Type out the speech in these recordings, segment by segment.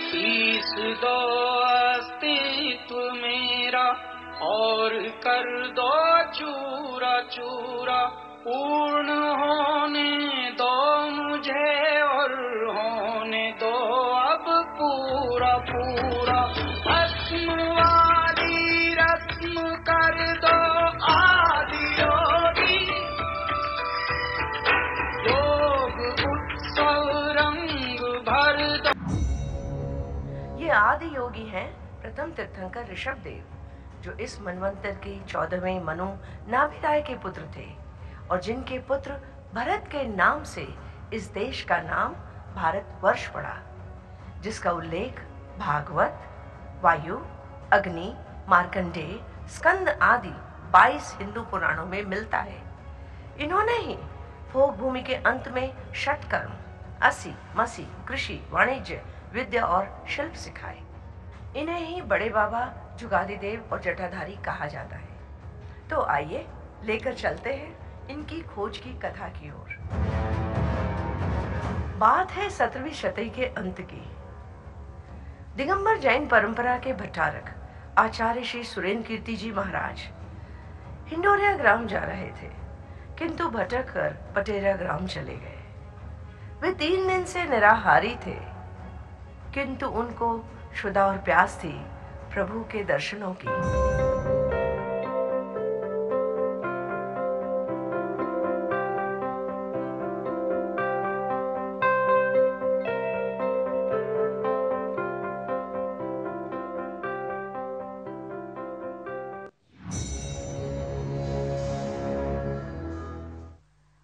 शीश दो अस्तित्व मेरा और कर दो चूरा चूरा, पूर्ण होने दो मुझे और होने दो अब पूरा पूरा। भस्मवादी रस्म कर दो आदि योगी, योग उत्सव रंग भर दो। ये आदि योगी हैं प्रथम तीर्थंकर ऋषभदेव, जो इस मनवंतर के 14वें मनु नाभिराय के पुत्र थे और जिनके पुत्र भरत के नाम से इस देश का नाम भारतवर्ष पड़ा, जिसका उल्लेख भागवत, वायु, अग्नि, मार्कंडेय, स्कंद आदि 22 हिंदू पुराणों में मिलता है। इन्होंने ही भोग भूमि के अंत में षटकर्म, अस्सी, मसी, कृषि, वाणिज्य, विद्या और शिल्प सिखाए। इन्हें ही बड़े बाबा, जुगादी देव और जटाधारी कहा जाता है। तो आइए लेकर चलते हैं इनकी खोज की कथा की ओर। बात है 17वीं शताब्दी के अंत की। दिगंबर जैन परंपरा के भट्टारक आचार्य श्री सुरेंद्र कीर्ति जी महाराज हिंडोरिया ग्राम जा रहे थे, किंतु भटक कर पटेरा ग्राम चले गए। वे 3 दिन से निराहारी थे, किंतु उनको क्षुधा और प्यास थी प्रभु के दर्शनों की।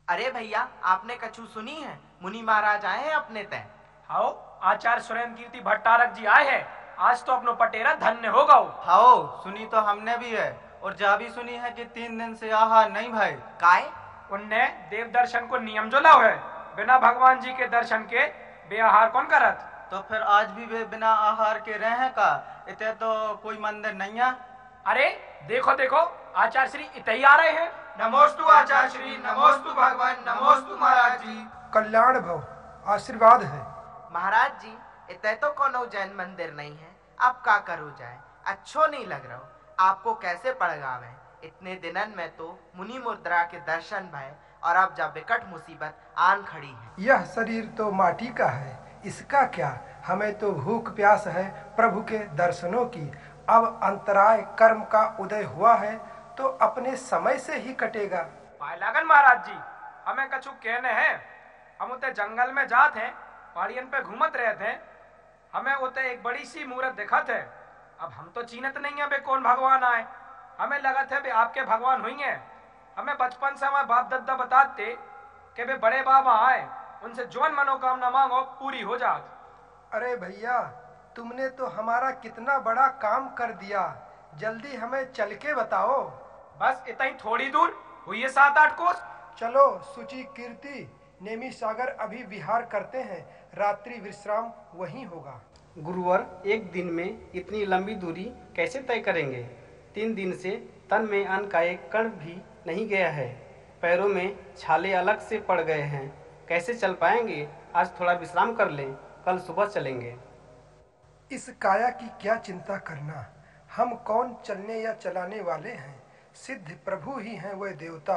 अरे भैया, आपने कछु सुनी है? मुनि महाराज आए हैं अपने तय। हाओ, आचार्य सुरेंद्र कीर्ति भट्टारक जी आए हैं। आज तो अपनो पटेरा धन्य हो गओ। हाओ, सुनी तो हमने भी है, और जा भी सुनी है कि 3 दिन से आहार नहीं भाई। काय? उनने देव दर्शन को नियम जो लाओ है, बिना भगवान जी के दर्शन के बेआहार कौन करत? तो फिर आज भी वे बिना आहार के रहे का? इतने तो कोई मंदिर नहीं है। अरे देखो देखो, आचार्य श्री इतई आ रहे हैं। नमोस्तु आचार्य श्री, नमोस्तु भगवान, नमोस्तु महाराज जी। कल्याण भव, आशीर्वाद है। महाराज जी, इतने तो कोनो जैन मंदिर नहीं है, अब का करो जाए? अच्छो नहीं लग रहा। आपको कैसे पड़गावे? इतने दिनन में तो मुनि मुद्रा के दर्शन भय, और अब जब विकट मुसीबत आन खड़ी है। यह शरीर तो माटी का है, इसका क्या? हमें तो भूख प्यास है प्रभु के दर्शनों की। अब अंतराय कर्म का उदय हुआ है तो अपने समय से ही कटेगा। पाए लागन महाराज जी, हमें कछु कहने हैं। हम उते जंगल में जात हैं, पहाड़ियन पे घूमत रहे थे, हमें उते एक बड़ी सी मूर्त दिखत है। अब हम तो चीनत नहीं है बे कौन भगवान आए, हमें लगत है बे आपके भगवान हुई हैं। हमें बचपन से हमारे बाप दादा बताते कि बे बड़े बाबा आए, उनसे जोन मनोकामना मांगो पूरी हो जात। अरे भैया, तुमने तो हमारा कितना बड़ा काम कर दिया, जल्दी हमें चल के बताओ। बस इतना ही थोड़ी दूर हुई है, 7-8 कोस। चलो सुचि कीर्ति, नेमी सागर अभी विहार करते हैं, रात्रि विश्राम वहीं होगा। गुरुवर, एक दिन में इतनी लंबी दूरी कैसे तय करेंगे? 3 दिन से तन में अन्न का एक कण भी नहीं गया है, पैरों में छाले अलग से पड़ गए हैं, कैसे चल पाएंगे? आज थोड़ा विश्राम कर लें, कल सुबह चलेंगे। इस काया की क्या चिंता करना, हम कौन चलने या चलाने वाले हैं? सिद्ध प्रभु ही हैं वह देवता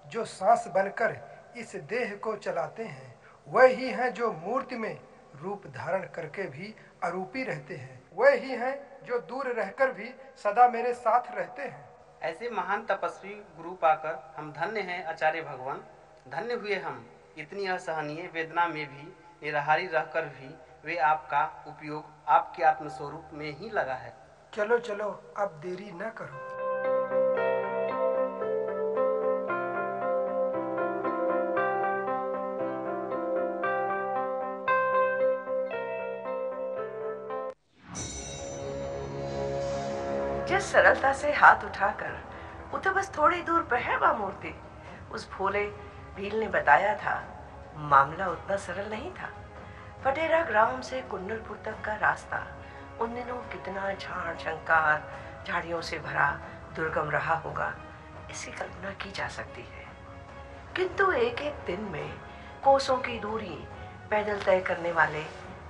जो सांस बनकर इस देह को चलाते हैं। वह ही हैं जो मूर्ति में रूप धारण करके भी अरूपी रहते हैं। वह ही हैं जो दूर रहकर भी सदा मेरे साथ रहते हैं। ऐसे महान तपस्वी गुरु पाकर हम धन्य हैं आचार्य भगवान। धन्य हुए हम, इतनी असहनीय वेदना में भी निराहारी रहकर भी वे आपका उपयोग आपके आत्मस्वरूप में ही लगा है। चलो चलो, अब देरी न करो। जिस सरलता से हाथ उठाकर उसे बस थोड़ी दूर पे है वह मूर्ति, उस भोले भील ने बताया था, मामला उतना सरल नहीं था। पटेरा ग्राम से कुंडलपुर तक का रास्ता उन दिनों कितना झाड़ झंकार झाड़ियों से भरा दुर्गम रहा होगा, इसकी कल्पना की जा सकती है। किंतु एक एक दिन में कोसों की दूरी पैदल तय करने वाले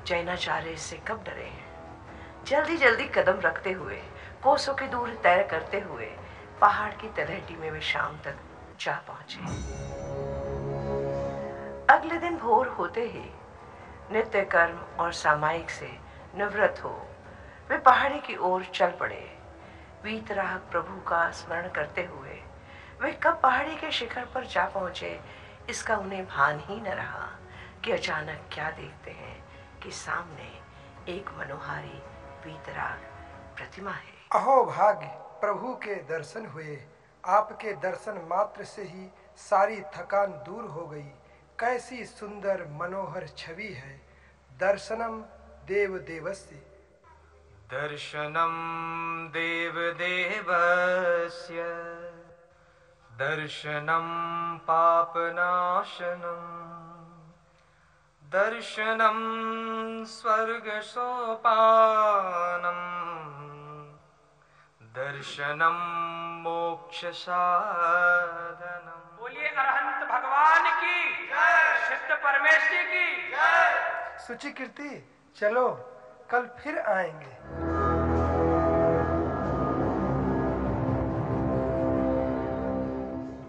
जैनाचार्य इससे कब डरे हैं। जल्दी जल्दी कदम रखते हुए, कोसों की दूर तय करते हुए पहाड़ की तलहटी में वे शाम तक जा पहुंचे। अगले दिन भोर होते ही नित्य कर्म और सामायिक से निवृत्त हो वे पहाड़ी की ओर चल पड़े। वीतराग प्रभु का स्मरण करते हुए वे कब पहाड़ी के शिखर पर जा पहुंचे, इसका उन्हें भान ही न रहा कि अचानक क्या देखते हैं कि सामने एक मनोहारी वीतराग प्रतिमा है। अहो भाग्य, प्रभु के दर्शन हुए। आपके दर्शन मात्र से ही सारी थकान दूर हो गई। कैसी सुंदर मनोहर छवि है। दर्शनम देव देवस्य। दर्शनम देव देवस्य दर्शनम पापनाशनम दर्शनम स्वर्ग सोपानम दर्शनम मोक्ष साधनम। बोलिए अरहंत भगवान की जय, सिद्ध परमेश्वर की जय। सुचि कीर्ति, चलो कल फिर आएंगे।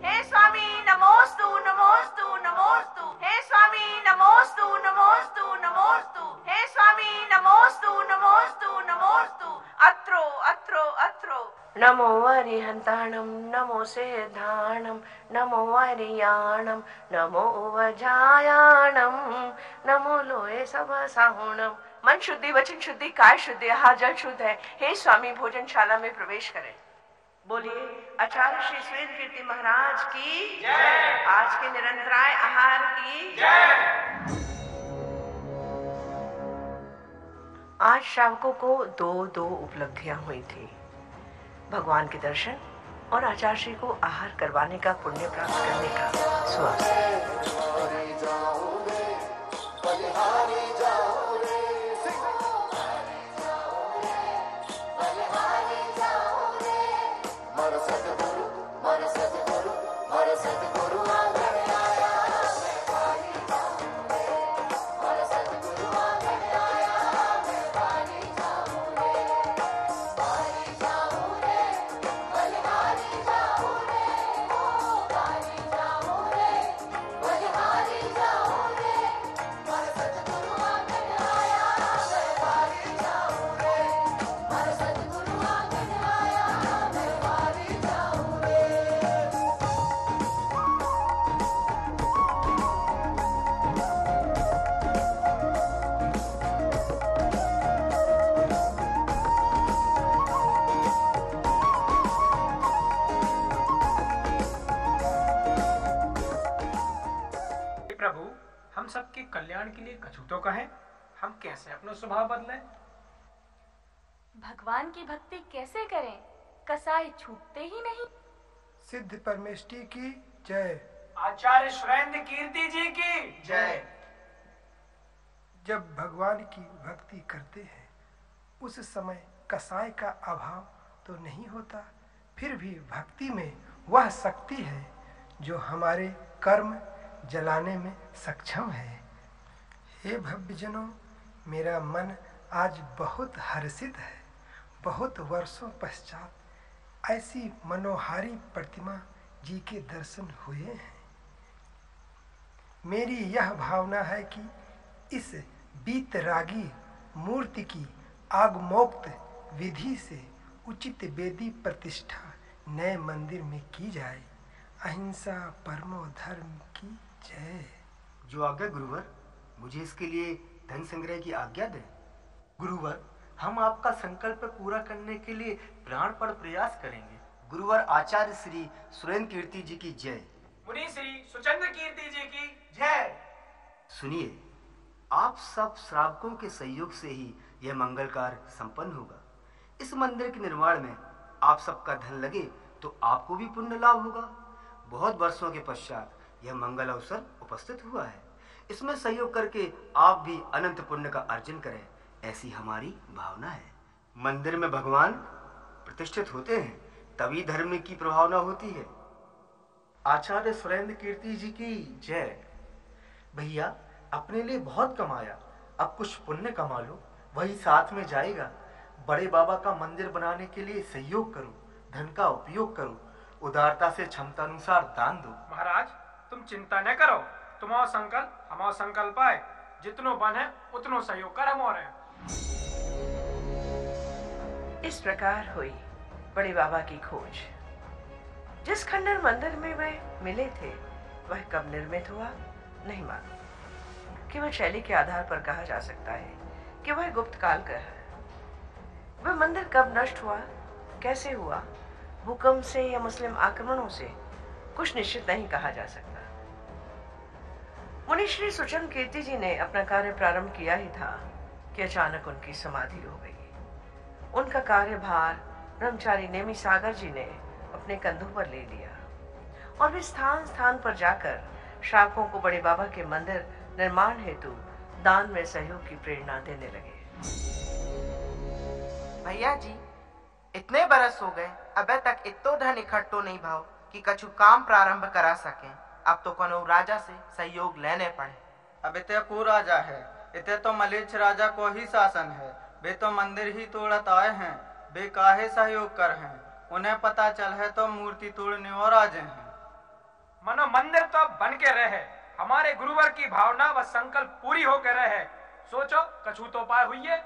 हे स्वामी नमोस्तु नमोस्तु नमोस्तु। हे स्वामी नमोस्तु नमोस्तु नमोस्तु। हे स्वामी नमोस्तु नमोस्तु नमोस्तु। अत्रो अत्रो अत्रो। नमो अरिहंताणं नमो सिद्धाणं नमो अरियाणं नमो वजायाणं नमो लोहे सभासाहुणं। मन शुद्धि, वचन शुद्धि, काय शुद्धि, आहार जल शुद्ध है। हे स्वामी भोजनशाला में प्रवेश करें। बोलिए आचार्य श्री स्वेद कीर्ति महाराज की जय। आज के निरंतराय आहार की जय। आज श्रावकों को दो उपलब्धियां हुई थी। भगवान के दर्शन और आचार्य श्री को आहार करवाने का पुण्य प्राप्त करने का सुअवसर। सबके कल्याण के लिए कछु तो कहें, हम कैसे अपना स्वभाव बदलें? भगवान की भक्ति कैसे करें, कसाई छूटते ही नहीं। सिद्ध परमेष्टि की जय। आचार्य सुरेंद्र कीर्ति जी की जय। जब भगवान की भक्ति करते हैं उस समय कसाई का अभाव तो नहीं होता, फिर भी भक्ति में वह शक्ति है जो हमारे कर्म जलाने में सक्षम है। हे भव्यजनों, मेरा मन आज बहुत हर्षित है। बहुत वर्षों पश्चात ऐसी मनोहारी प्रतिमा जी के दर्शन हुए हैं। मेरी यह भावना है कि इस वीतरागी मूर्ति की आगमोक्त विधि से उचित वेदी प्रतिष्ठा नए मंदिर में की जाए। अहिंसा परमो धर्म की जय। जो आज्ञा गुरुवर, मुझे इसके लिए धन संग्रह की आज्ञा दें। गुरुवर, हम आपका संकल्प पूरा करने के लिए प्राणपण प्रयास करेंगे। गुरुवर आचार्य श्री सुरेंद्र कीर्ति जी की जय। मुनि श्री सुचंद्र कीर्ति जी की जय। सुनिए, आप सब श्रावकों के सहयोग से ही यह मंगल कार्य संपन्न होगा। इस मंदिर के निर्माण में आप सबका धन लगे तो आपको भी पुण्य लाभ होगा। बहुत वर्षों के पश्चात यह मंगल अवसर उपस्थित हुआ है। इसमें सहयोग करके आप भी अनंत पुण्य का अर्जन करें, ऐसी हमारी भावना है। मंदिर में भगवान प्रतिष्ठित होते हैं तभी धर्म की प्रभावना होती है। आचार्य सुरेंद्र कीर्ति जी की जय। भैया, अपने लिए बहुत कमाया, अब कुछ पुण्य कमा लो, वही साथ में जाएगा। बड़े बाबा का मंदिर बनाने के लिए सहयोग करो, धन का उपयोग करो, उदारता से क्षमता अनुसार दान दो। महाराज तुम चिंता न करो, तुम्हारा संकल्प हमारा संकल्प है, जितनो बन है उतनो सहयोग कर हम और इस प्रकार हुई बड़े बाबा की खोज। जिस खंडर मंदिर में वे मिले थे वह कब निर्मित हुआ नहीं मालूम। केवल शैली के आधार पर कहा जा सकता है कि वह गुप्त काल का है। वह मंदिर कब नष्ट हुआ, कैसे हुआ, भूकंप से या मुस्लिम आक्रमणों से, कुछ निश्चित नहीं कहा जा सकता। मुनि श्री सुचंद कीर्ति जी ने अपना कार्य प्रारंभ किया ही था कि अचानक उनकी समाधि हो गई। उनका कार्यभार ब्रह्मचारी नेमी सागर जी ने अपने कंधों पर ले लिया और वे स्थान स्थान पर जाकर श्रावकों को बड़े बाबा के मंदिर निर्माण हेतु दान में सहयोग की प्रेरणा देने लगे। भैया जी, इतने बरस हो गए, अबे तक इतो धन इकट्ठो नहीं भाव कि कछु काम प्रारंभ करा सके। अब तो कोनो राजा से सहयोग लेने पड़े। अब इते को राजा है, इते तो मलेच्छ राजा को ही शासन है। वे तो मंदिर ही तोड़त आए हैं, वे काहे सहयोग कर हैं। उन्हें पता चल है तो मूर्ति तोड़ने और आजे हैं। मनो मंदिर तो अब बन के रहे, हमारे गुरुवर की भावना व संकल्प पूरी हो के रहे। सोचो कछु तो उपाय हुई है।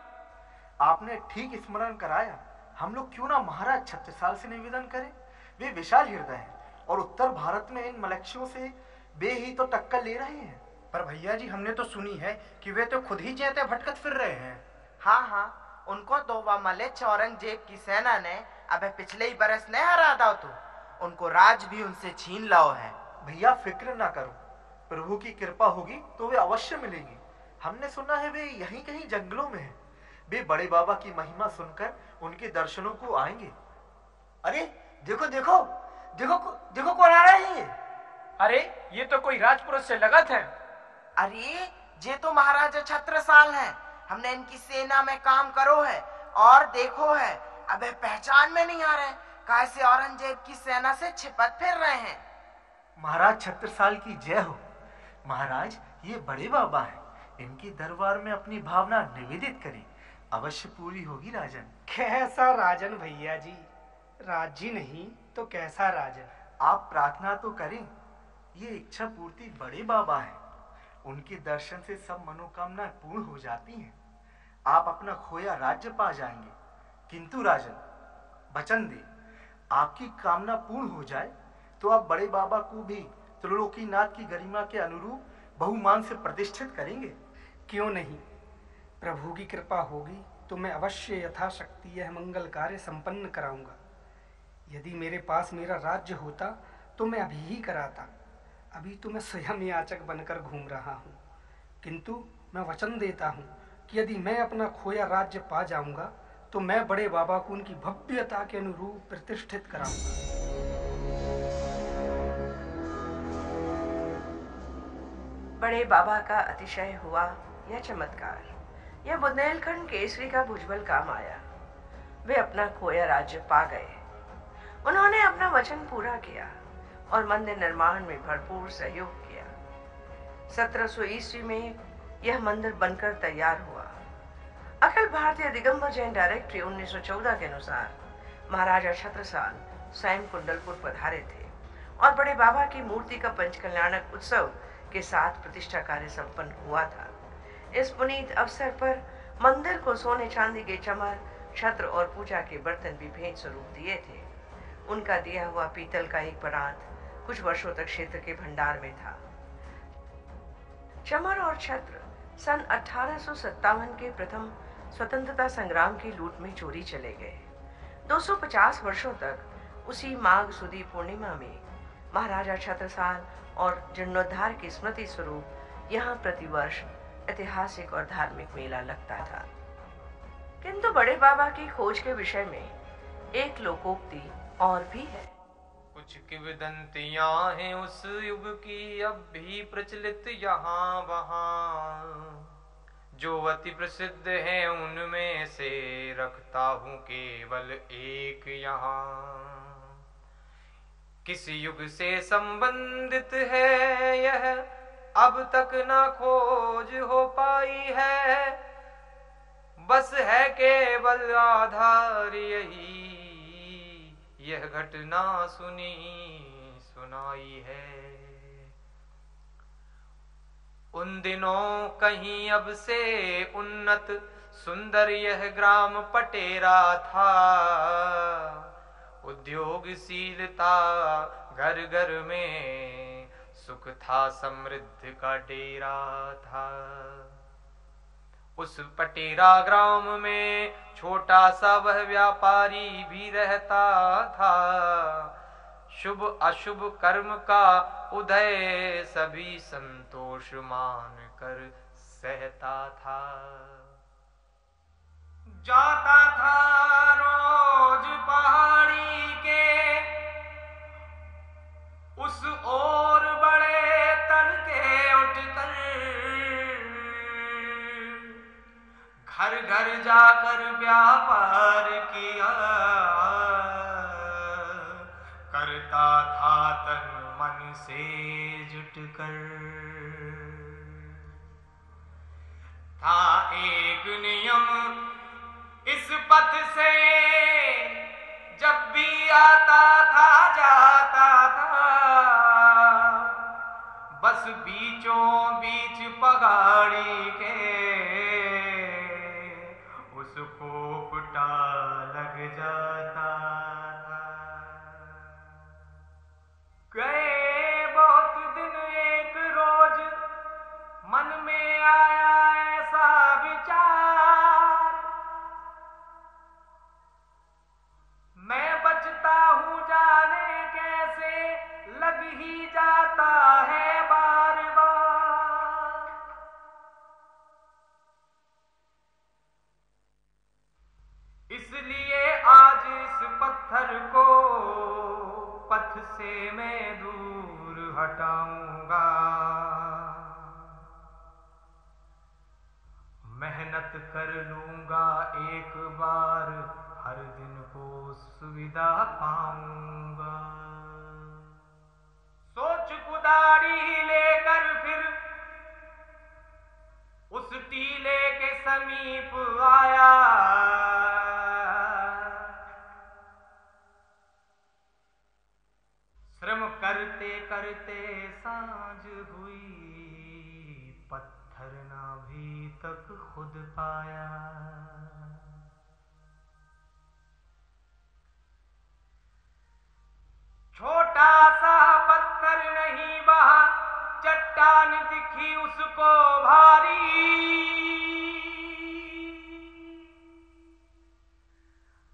आपने ठीक स्मरण कराया। हम लोग क्यों ना महाराज छत्रसाल से निवेदन करें। वे विशाल हृदय हैं और उत्तर भारत में इन मलक्षियों से वे ही तो टक्कर ले रहे हैं। पर भैया जी, हमने तो सुनी है कि वे तो खुद ही चेते भटकत फिर रहे हैं। हाँ, उनको तो वह मलेच्छ औरंगजेब की सेना ने अबे पिछले ही बरस न हरा दाओ, तो उनको राज भी उनसे छीन लाओ है। भैया फिक्र ना करो, प्रभु की कृपा होगी तो वे अवश्य मिलेंगे। हमने सुना है वे यहीं कहीं जंगलों में हैं। वे बड़े बाबा की महिमा सुनकर उनके दर्शनों को आएंगे। अरे देखो देखो देखो देखो कौन आ रहे हैं। अरे ये तो कोई राजपुरुष से लगत है। अरे ये तो महाराजा छत्रसाल हैं। हमने इनकी सेना में काम करो है और देखो है, अबे पहचान में नहीं आ रहे, कैसे औरंगजेब की सेना से छिपट फिर रहे हैं। महाराज छत्रसाल की जय हो। महाराज ये बड़े बाबा हैं, इनके दरबार में अपनी भावना निवेदित करें, अवश्य पूरी होगी राजन। कैसा राजन भैया जी, राजी नहीं तो कैसा राजन। आप प्रार्थना तो करें, ये इच्छा पूर्ति बड़े बाबा हैं, उनके दर्शन से सब मनोकामना पूर्ण हो जाती हैं। आप अपना खोया राज्य पा जाएंगे। किंतु राजन वचन दे, आपकी कामना पूर्ण हो जाए तो आप बड़े बाबा को भी त्रिलोकीनाथ की गरिमा के अनुरूप बहुमान से प्रतिष्ठित करेंगे। क्यों नहीं, प्रभु की कृपा होगी तो मैं अवश्य यथाशक्ति यह मंगल कार्य संपन्न कराऊंगा। यदि मेरे पास मेरा राज्य होता तो मैं अभी ही कराता। अभी तो मैं स्वयं याचक बनकर घूम रहा हूँ, किंतु मैं वचन देता हूँ कि यदि मैं अपना खोया राज्य पा जाऊंगा तो मैं बड़े बाबा को उनकी भव्यता के अनुरूप प्रतिष्ठित कराऊंगा। बड़े बाबा का अतिशय हुआ यह चमत्कार, यह बुंदेलखंड केसरी का भुजबल काम आया। वे अपना खोया राज्य पा गए। उन्होंने अपना वचन पूरा किया और मंदिर निर्माण में भरपूर सहयोग किया। 1700 ईस्वी में यह मंदिर बनकर तैयार हुआ। अखिल भारतीय दिगंबर जैन डायरेक्टरी 1914 के अनुसार महाराजा छत्रसाल स्वयं कुंडलपुर पधारे थे और बड़े बाबा की मूर्ति का पंचकल्याणक उत्सव के साथ प्रतिष्ठा कार्य संपन्न हुआ था। इस पुनीत अवसर पर मंदिर को सोने चांदी के चमर, छत्र और पूजा के बर्तन भी भेंट स्वरूप दिए थे। उनका दिया हुआ पीतल का एक परात कुछ वर्षों तक क्षेत्र के भंडार में था। चमर और छत्र सन 1857 के प्रथम स्वतंत्रता संग्राम की लूट में चोरी चले गए। 250 वर्षों तक उसी माघ सुदी पूर्णिमा में महाराजा छत्रसाल और जीर्णोद्धार की स्मृति स्वरूप यहाँ प्रतिवर्ष ऐतिहासिक और धार्मिक मेला लगता था। किंतु बड़े बाबा की खोज के विषय में एक लोकोक्ति और भी है। कुछ किंवदंतियां हैं उस युग की अब भी प्रचलित यहाँ वहाँ, जो अति प्रसिद्ध हैं उनमें से रखता हूँ केवल एक यहाँ। किस युग से संबंधित है यह अब तक ना खोज हो पाई है, बस है केवल आधार यही, यह घटना सुनी सुनाई है। उन दिनों कहीं अब से उन्नत सुंदर यह ग्राम पटेरा था, उद्योगशीलता घर घर में, सुख था समृद्धि का डेरा था। उस पटेरा ग्राम में छोटा सा वह व्यापारी भी रहता था, शुभ अशुभ कर्म का उदय सभी संतोष मान कर सहता था। जाता था रोज पहाड़ी के उस ओर बड़े तड़के उठकर, घर घर जाकर व्यापार किया करता था तन मन से जुटकर। था एक नियम इस पथ से, जब भी आता था जाता था, बस बीचों बीच पहाड़ी के उसको पुटा लग जाता था। गए बहुत दिन, एक रोज मन में आया ऐसा विचार, मैं बचता हूँ जाने कैसे, लग ही जाता है बार बार। इसलिए आज इस पत्थर को पथ से मैं दूर हटाऊंगा, मेहनत कर लूंगा एक बार, हर दिन को सुविधा पाऊंगा। सोच कुदारी लेकर फिर उस टीले के समीप आया, श्रम करते करते सांझ हुई, पत्थर नाभि तक खुद पाया। छोटा सा पत्थर नहीं वहा, चट्टान दिखी उसको भारी,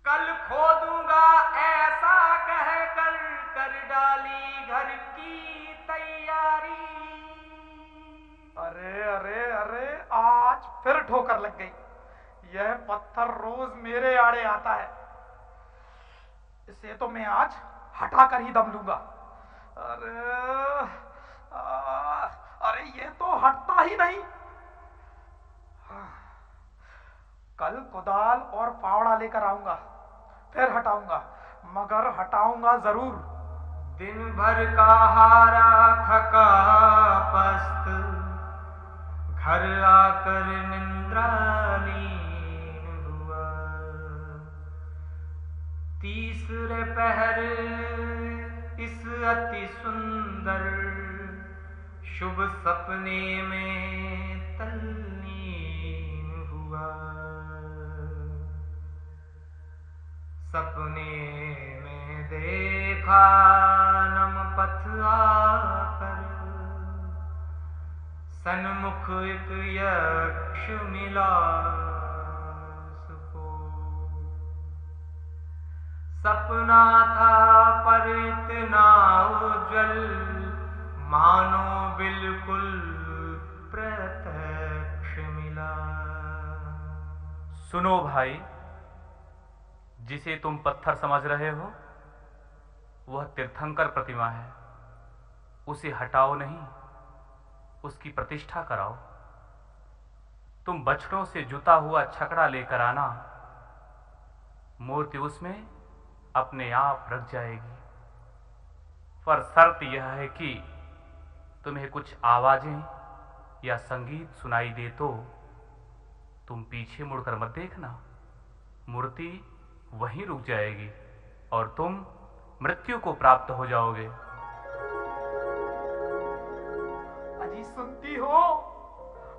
कल खोदूंगा ऐसा कह कर, कर डाली घर की तैयारी। अरे अरे अरे, आज फिर ठोकर लग गई। यह पत्थर रोज मेरे आड़े आता है, इसे तो मैं आज हटा कर ही दम लूंगा। अरे ये तो हटता ही नहीं। कल कुदाल और फावड़ा लेकर आऊंगा, फिर हटाऊंगा, मगर हटाऊंगा जरूर। दिन भर का हारा थका पस्त, घर आकर निंद्रालीन हुआ। तीसरे पहर इस अति सुंदर शुभ सपने में तल्लीन हुआ। सपने में देखा नम पथ आकर, सन्मुख एक यक्ष मिला उसको। सपना था पर इतना उज्जवल, मानो बिल्कुल प्रत्यक्ष मिला। सुनो भाई, जिसे तुम पत्थर समझ रहे हो वह तीर्थंकर प्रतिमा है। उसे हटाओ नहीं, उसकी प्रतिष्ठा कराओ। तुम बछड़ों से जुता हुआ छकड़ा लेकर आना, मूर्ति उसमें अपने आप रख जाएगी। पर शर्त यह है कि तुम्हें कुछ आवाजें या संगीत सुनाई दे तो तुम पीछे मुड़कर मत देखना। मूर्ति वहीं रुक जाएगी और तुम मृत्यु को प्राप्त हो जाओगे। अजी सुनती हो,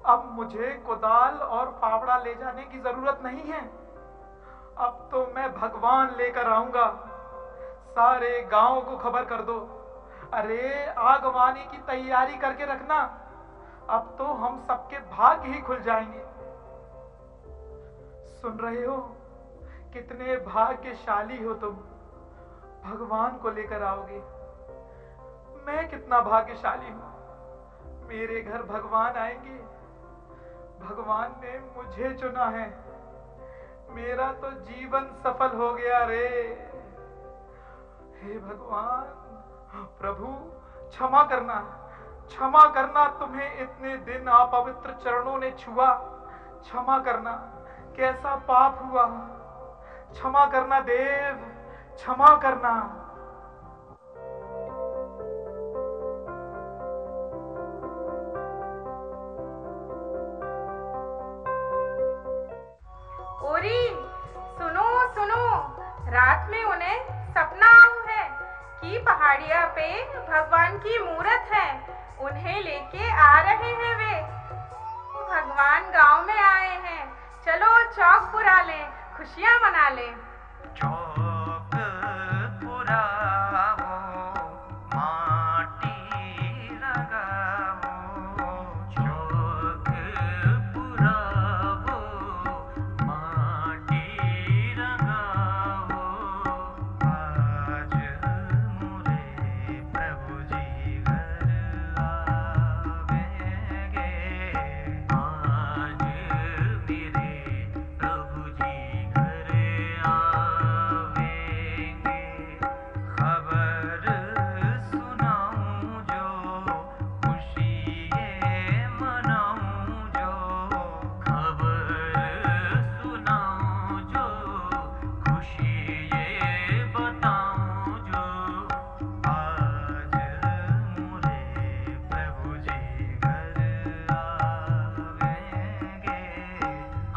अब मुझे कुदाल और फावड़ा ले जाने की जरूरत नहीं है। अब तो मैं भगवान लेकर आऊंगा। सारे गांव को खबर कर दो। अरे आगवानी की तैयारी करके रखना, अब तो हम सबके भाग्य ही खुल जाएंगे। सुन रहे हो, कितने भाग्यशाली हो तुम, भगवान को लेकर आओगे। मैं कितना भाग्यशाली हूं, मेरे घर भगवान आएंगे। भगवान ने मुझे चुना है, मेरा तो जीवन सफल हो गया रे। हे भगवान, प्रभु क्षमा करना, क्षमा करना। तुम्हें इतने दिन अपवित्र चरणों ने छुआ, क्षमा करना। कैसा पाप हुआ, क्षमा करना देव, क्षमा करना। ओरी, सुनो सुनो, रात में उन्हें सपना आऊ है कि पहाड़िया पे भगवान की मूरत है, उन्हें लेके आ रहे हैं वे। भगवान गांव में आए हैं, चलो चौक पुरा लें, खुशियां मना लें। चौक पुरावो, माटी लगावो। चौक पुरावो, माटी लगावो। आज मोरे प्रभु जी घर आवेंगे। आज मेरे प्रभु जी घर आवेंगे। खबर सुनाऊं जो, खुशियाँ मनाऊं जो। खबर सुनाऊं जो, खुशियाँ बताऊं जो। आज मोरे प्रभु जी घर आवेंगे।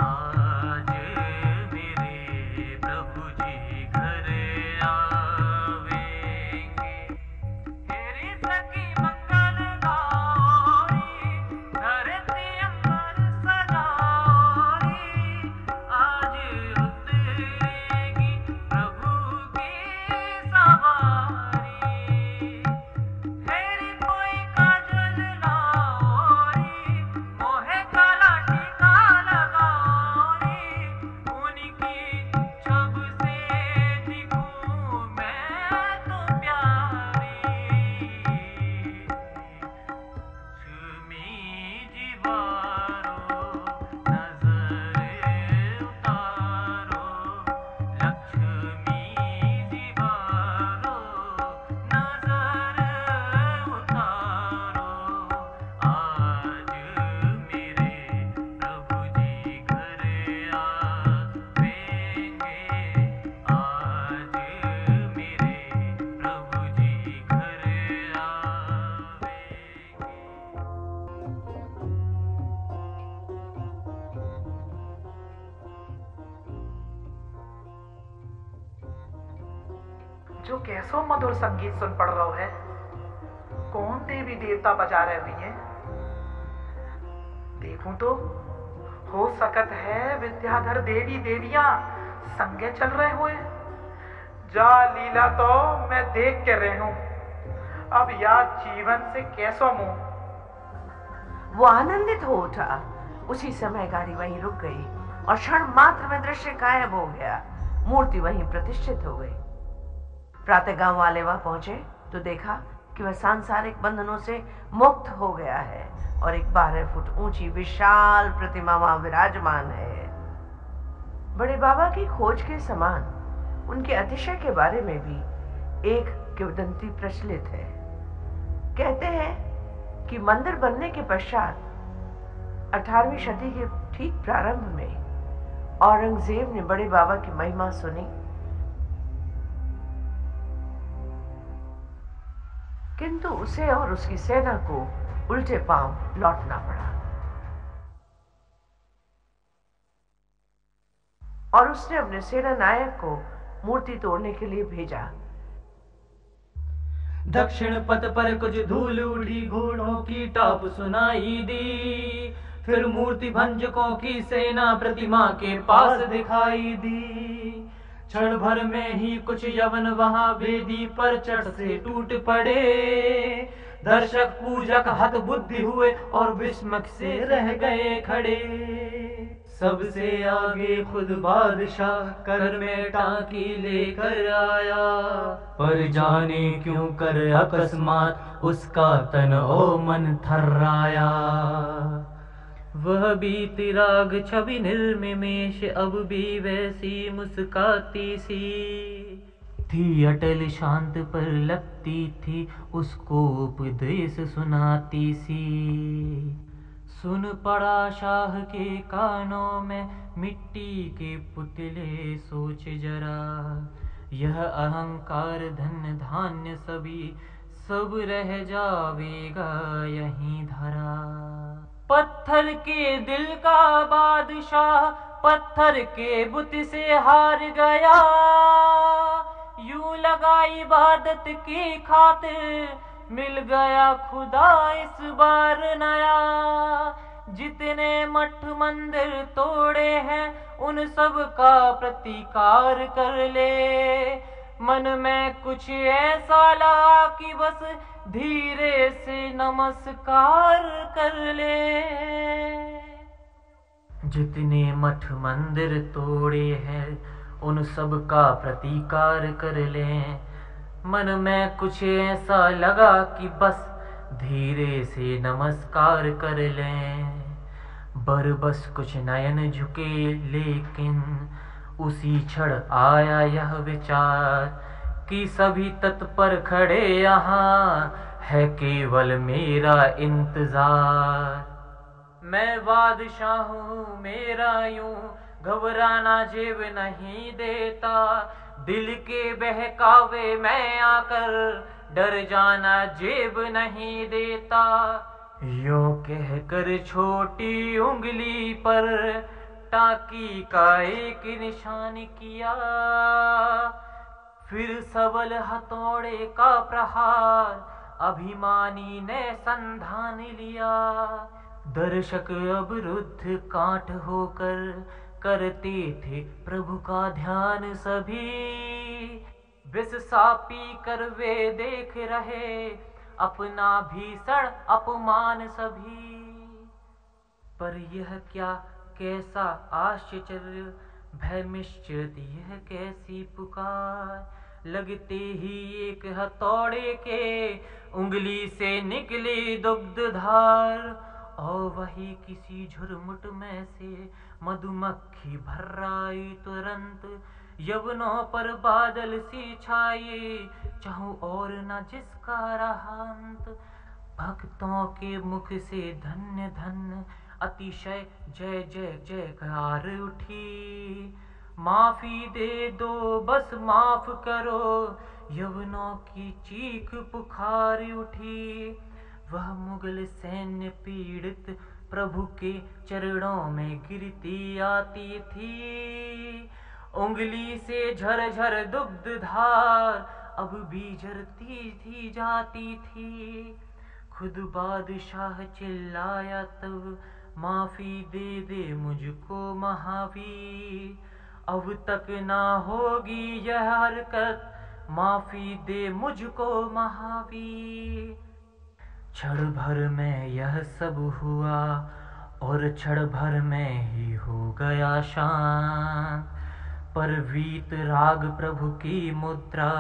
आज मेरे प्रभु जी घर आवेंगे। हेरी सखी मंगल गौरी, धरती अंबर सजारी। आज उतरेगी प्रभु की सवारी। हेरी कोई काजल लाओरी, मोहे काला टीका लगाओरी। उनकी छब से दिखूं मैं तो प्यारी। लक्ष्मी जी बारो, नजर उतारो। लक्ष्मी जी बारो, नजर उतारो। आज मेरे प्रभु जी घर आवेंगे। आज मेरे प्रभु जी घर आवेंगे। जो कैसो मधुर संगीत सुन पड़ रहा है, कौन देवी देवता बजा रहे हुई हैं? देखूं तो हो सकत है विद्याधर देवी देवियां संगे चल रहे हुए। जा लीला तो मैं देख के रही हूं, अब याद जीवन से कैसो मुंह। वो आनंदित हो उठा। उसी समय गाड़ी वहीं रुक गई और क्षण मात्र में दृश्य गायब हो गया। मूर्ति वहीं प्रतिष्ठित हो गई। प्रातः गांव वाले वहां पहुंचे तो देखा कि वह सांसारिक बंधनों से मुक्त हो गया है और एक 12 फुट ऊंची विशाल प्रतिमा वहां विराजमान है। बड़े बाबा की खोज के समान उनके अतिशय के बारे में भी एक किंवदंती प्रचलित है। कहते हैं कि मंदिर बनने के पश्चात 18वीं शती के ठीक प्रारंभ में औरंगजेब ने बड़े बाबा की महिमा सुनी, किंतु उसे और उसकी सेना को उल्टे पांव लौटना पड़ा। और उसने अपने सेना नायक को मूर्ति तोड़ने के लिए भेजा। दक्षिण पथ पर कुछ धूल उड़ी, घोड़ों की टाप सुनाई दी, फिर मूर्ति भंजकों की सेना प्रतिमा के पास दिखाई दी। क्षण भर में ही कुछ यवन वहां वेदी पर चढ़ से टूट पड़े। दर्शक पूजक हत बुद्धि हुए और विस्मक से रह गए खड़े। सबसे आगे खुद बादशाह कर में टांकी लेकर आया, पर जाने क्यों कर अकस्मात उसका तन ओ मन थर्राया। वह भी तिराग छवि निर्मिमेश अब भी वैसी मुस्काती सी थी, अटल शांत पर लगती थी उसको उपदेश सुनाती सी। सुन पड़ा शाह के कानों में मिट्टी के पुतले, सोच जरा यह अहंकार धन धान्य सभी सब रह जावेगा यहीं धरा। पत्थर के दिल का बादशाह पत्थर के बुत से हार गया, यूं लगा इबादत की खातिर मिल गया खुदा इस बार नया। जितने मठ मंदिर तोड़े हैं उन सब का प्रतिकार कर ले। मन में कुछ ऐसा लगा कि बस धीरे से नमस्कार कर ले। जितने मठ मंदिर तोड़े हैं उन सब का प्रतिकार कर ले। मन में कुछ ऐसा लगा कि बस धीरे से नमस्कार कर लें। बस कुछ नयन झुके, लेकिन उसी क्षण आया यह विचार कि सभी तत्पर खड़े यहाँ है केवल मेरा इंतजार। मैं बादशाह हूँ मेरा यूं घबराना जेब नहीं देता, दिल के बहकावे मैं आकर डर जाना जेब नहीं देता। यूं कहकर छोटी उंगली पर टाकी का एक निशान किया, फिर सबल हथौड़े का प्रहार अभिमानी ने संधान लिया। दर्शक अब रुद्ध कांट होकर करते थे प्रभु का ध्यान सभी। विष सा पी कर वे देख रहे अपना भीषण अपमान सभी। पर यह क्या कैसा आश्चर्य भय मिश्रित यह कैसी पुकार। लगते ही एक हथौड़े के उंगली से निकली दुग्ध धार, और वही किसी झुरमुट में से मधुमक्खी भर्राई तुरंत। यवनों पर बादल सी छाई, चाहूं और न जिसका रहा अंत। भक्तों के मुख से धन्य धन्य अतिशय जय जय जयकार उठी। माफी दे दो बस माफ करो, यवनों की चीख पुकार उठी। वह मुगल सैन्य पीड़ित प्रभु के चरणों में गिरती आती थी। उंगली से झरझर दुग्ध धार अब भी झरती थी जाती थी। खुद बादशाह चिल्लाया तब, माफी दे दे मुझको महावीर। अब तक ना होगी यह हरकत, माफी दे मुझको महावीर। क्षण भर में यह सब हुआ और क्षण भर में ही हो गया शांत। पर वीत राग प्रभु की मुद्रा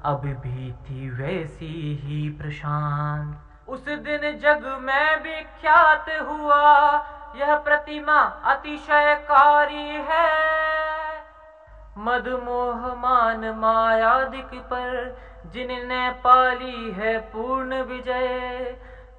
अब भी थी वैसी ही प्रशांत। उस दिन जग में विख्यात हुआ यह प्रतिमा अतिशयकारी है। मदमोह मान मायादिक पर जिनने पाली है पूर्ण विजय।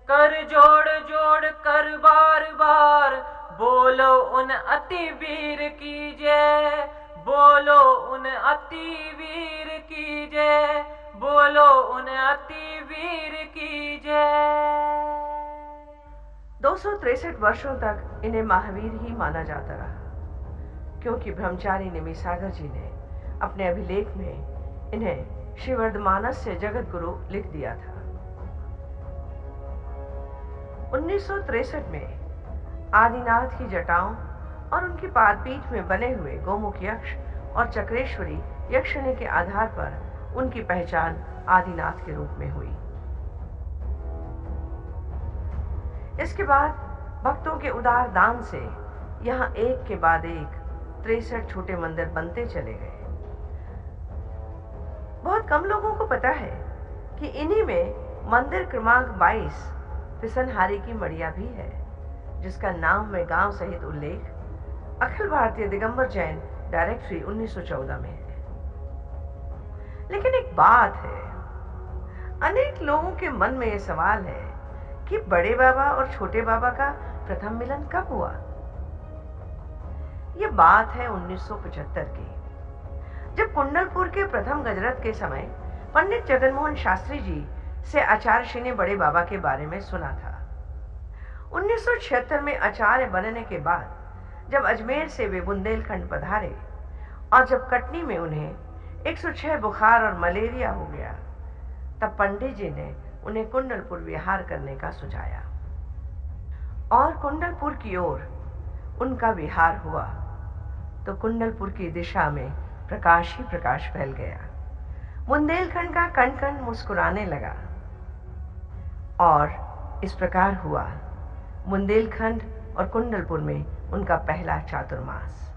कर जोड़ जोड़ कर बार बार बोलो उन अति वीर की जय। बोलो उन अति वीर की जय। बोलो उन अति वीर की जय। 263 वर्षों तक इन्हें महावीर ही माना जाता रहा, क्योंकि ब्रह्मचारी निमिसागर जी ने अपने अभिलेख में इन्हें श्रीवर्धमानस्य जगत गुरु लिख दिया था। 1963 में आदिनाथ की जटाओं और उनकी पादपीठ में बने हुए गोमुख यक्ष और चक्रेश्वरी यक्षिणी के आधार पर उनकी पहचान आदिनाथ के रूप में हुई। इसके बाद भक्तों के उदार दान से यहाँ एक के बाद एक 63 छोटे मंदिर बनते चले गए। बहुत कम लोगों को पता है कि इन्हीं में मंदिर क्रमांक 22 पिसनहारी की मड़िया भी है, जिसका नाम में गांव सहित उल्लेख अखिल भारतीय दिगंबर जैन डायरेक्टरी 1914 में है। लेकिन एक बात है, अनेक लोगों के मन में यह सवाल है कि बड़े बाबा और छोटे बाबा का प्रथम मिलन कब हुआ। यह बात है 1975 की, जब कुंडलपुर के प्रथम गजरत के समय पंडित जगनमोहन शास्त्री जी से आचार्य श्री ने बड़े बाबा के बारे में सुना था। 1976 में आचार्य बनने के बाद जब अजमेर से वे बुंदेलखंड पधारे और जब कटनी में उन्हें 106 बुखार और मलेरिया हो गया, तब पंडित जी ने उन्हें कुंडलपुर विहार करने का सुझाया और कुंडलपुर की ओर उनका विहार हुआ तो कुंडलपुर की दिशा में प्रकाश ही प्रकाश फैल गया। बुंदेलखंड का कण कण मुस्कुराने लगा और इस प्रकार हुआ बुंदेलखंड और कुंडलपुर में उनका पहला चातुर्मास।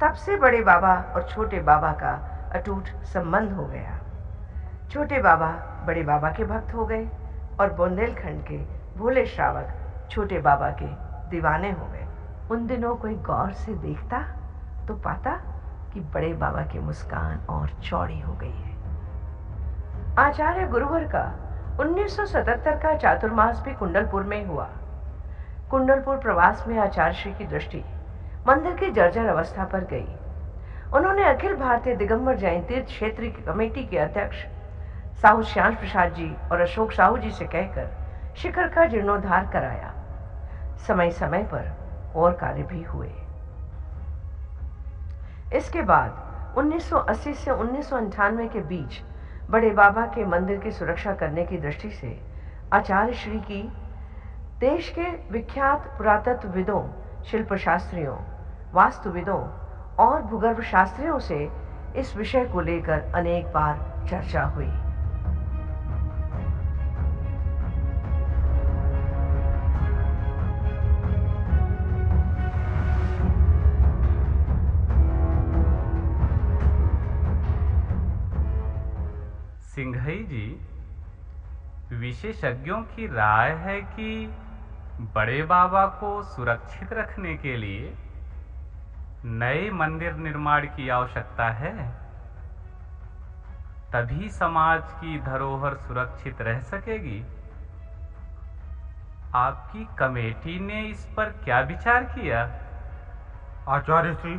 तब से बड़े बाबा और छोटे बाबा का अटूट संबंध हो गया। छोटे बाबा बड़े बाबा के भक्त हो गए और बुंदेलखंड के भोले श्रावक छोटे बाबा के दीवाने हो गए। उन दिनों कोई गौर से देखता तो पाता कि बड़े बाबा की मुस्कान और चौड़ी हो गई है। आचार्य गुरुवर का 1977 का चातुर्मास भी कुंडलपुर में हुआ। कुंडलपुर प्रवास में आचार्य श्री की दृष्टि मंदिर की जर्जर अवस्था पर गई। उन्होंने अखिल भारतीय दिगंबर जैन तीर्थ क्षेत्र की कमेटी के अध्यक्ष साहू श्याम प्रसाद जी और अशोक साहू जी से कहकर शिखर का जीर्णोद्धार कराया। समय समय पर और कार्य भी हुए। इसके बाद 1980 से 1998 के बीच बड़े बाबा के मंदिर की सुरक्षा करने की दृष्टि से आचार्य श्री की देश के विख्यात पुरातत्वविदों, शिल्पशास्त्रियों, वास्तुविदों और भूगर्भ शास्त्रियों से इस विषय को लेकर अनेक बार चर्चा हुई। सिंघई जी, विशेषज्ञों की राय है कि बड़े बाबा को सुरक्षित रखने के लिए नए मंदिर निर्माण की आवश्यकता है, तभी समाज की धरोहर सुरक्षित रह सकेगी। आपकी कमेटी ने इस पर क्या विचार किया? आचार्य श्री,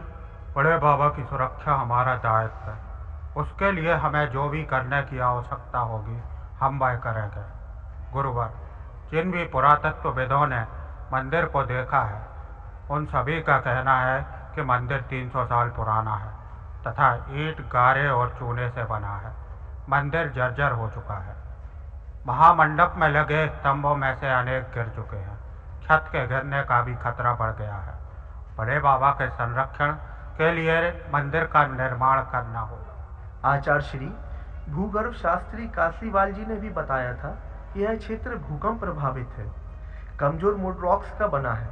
बड़े बाबा की सुरक्षा हमारा दायित्व है। उसके लिए हमें जो भी करने की आवश्यकता होगी हम वह करेंगे। गुरुवर, जिन भी पुरातत्वविदों ने मंदिर को देखा है उन सभी का कहना है कि मंदिर 300 साल पुराना है तथा ईंट, गारे और चूने से बना है। मंदिर जर्जर हो चुका है। महामंडप में लगे स्तंभों में से अनेक गिर चुके हैं। छत के गिरने का भी खतरा बढ़ गया है। बड़े बाबा के संरक्षण के लिए मंदिर का निर्माण करना होगा। आचार्य श्री, भूगर्भ शास्त्री काशीवाल जी ने भी बताया था कि यह क्षेत्र भूकंप प्रभावित है, कमजोर मुड रॉक्स का बना है।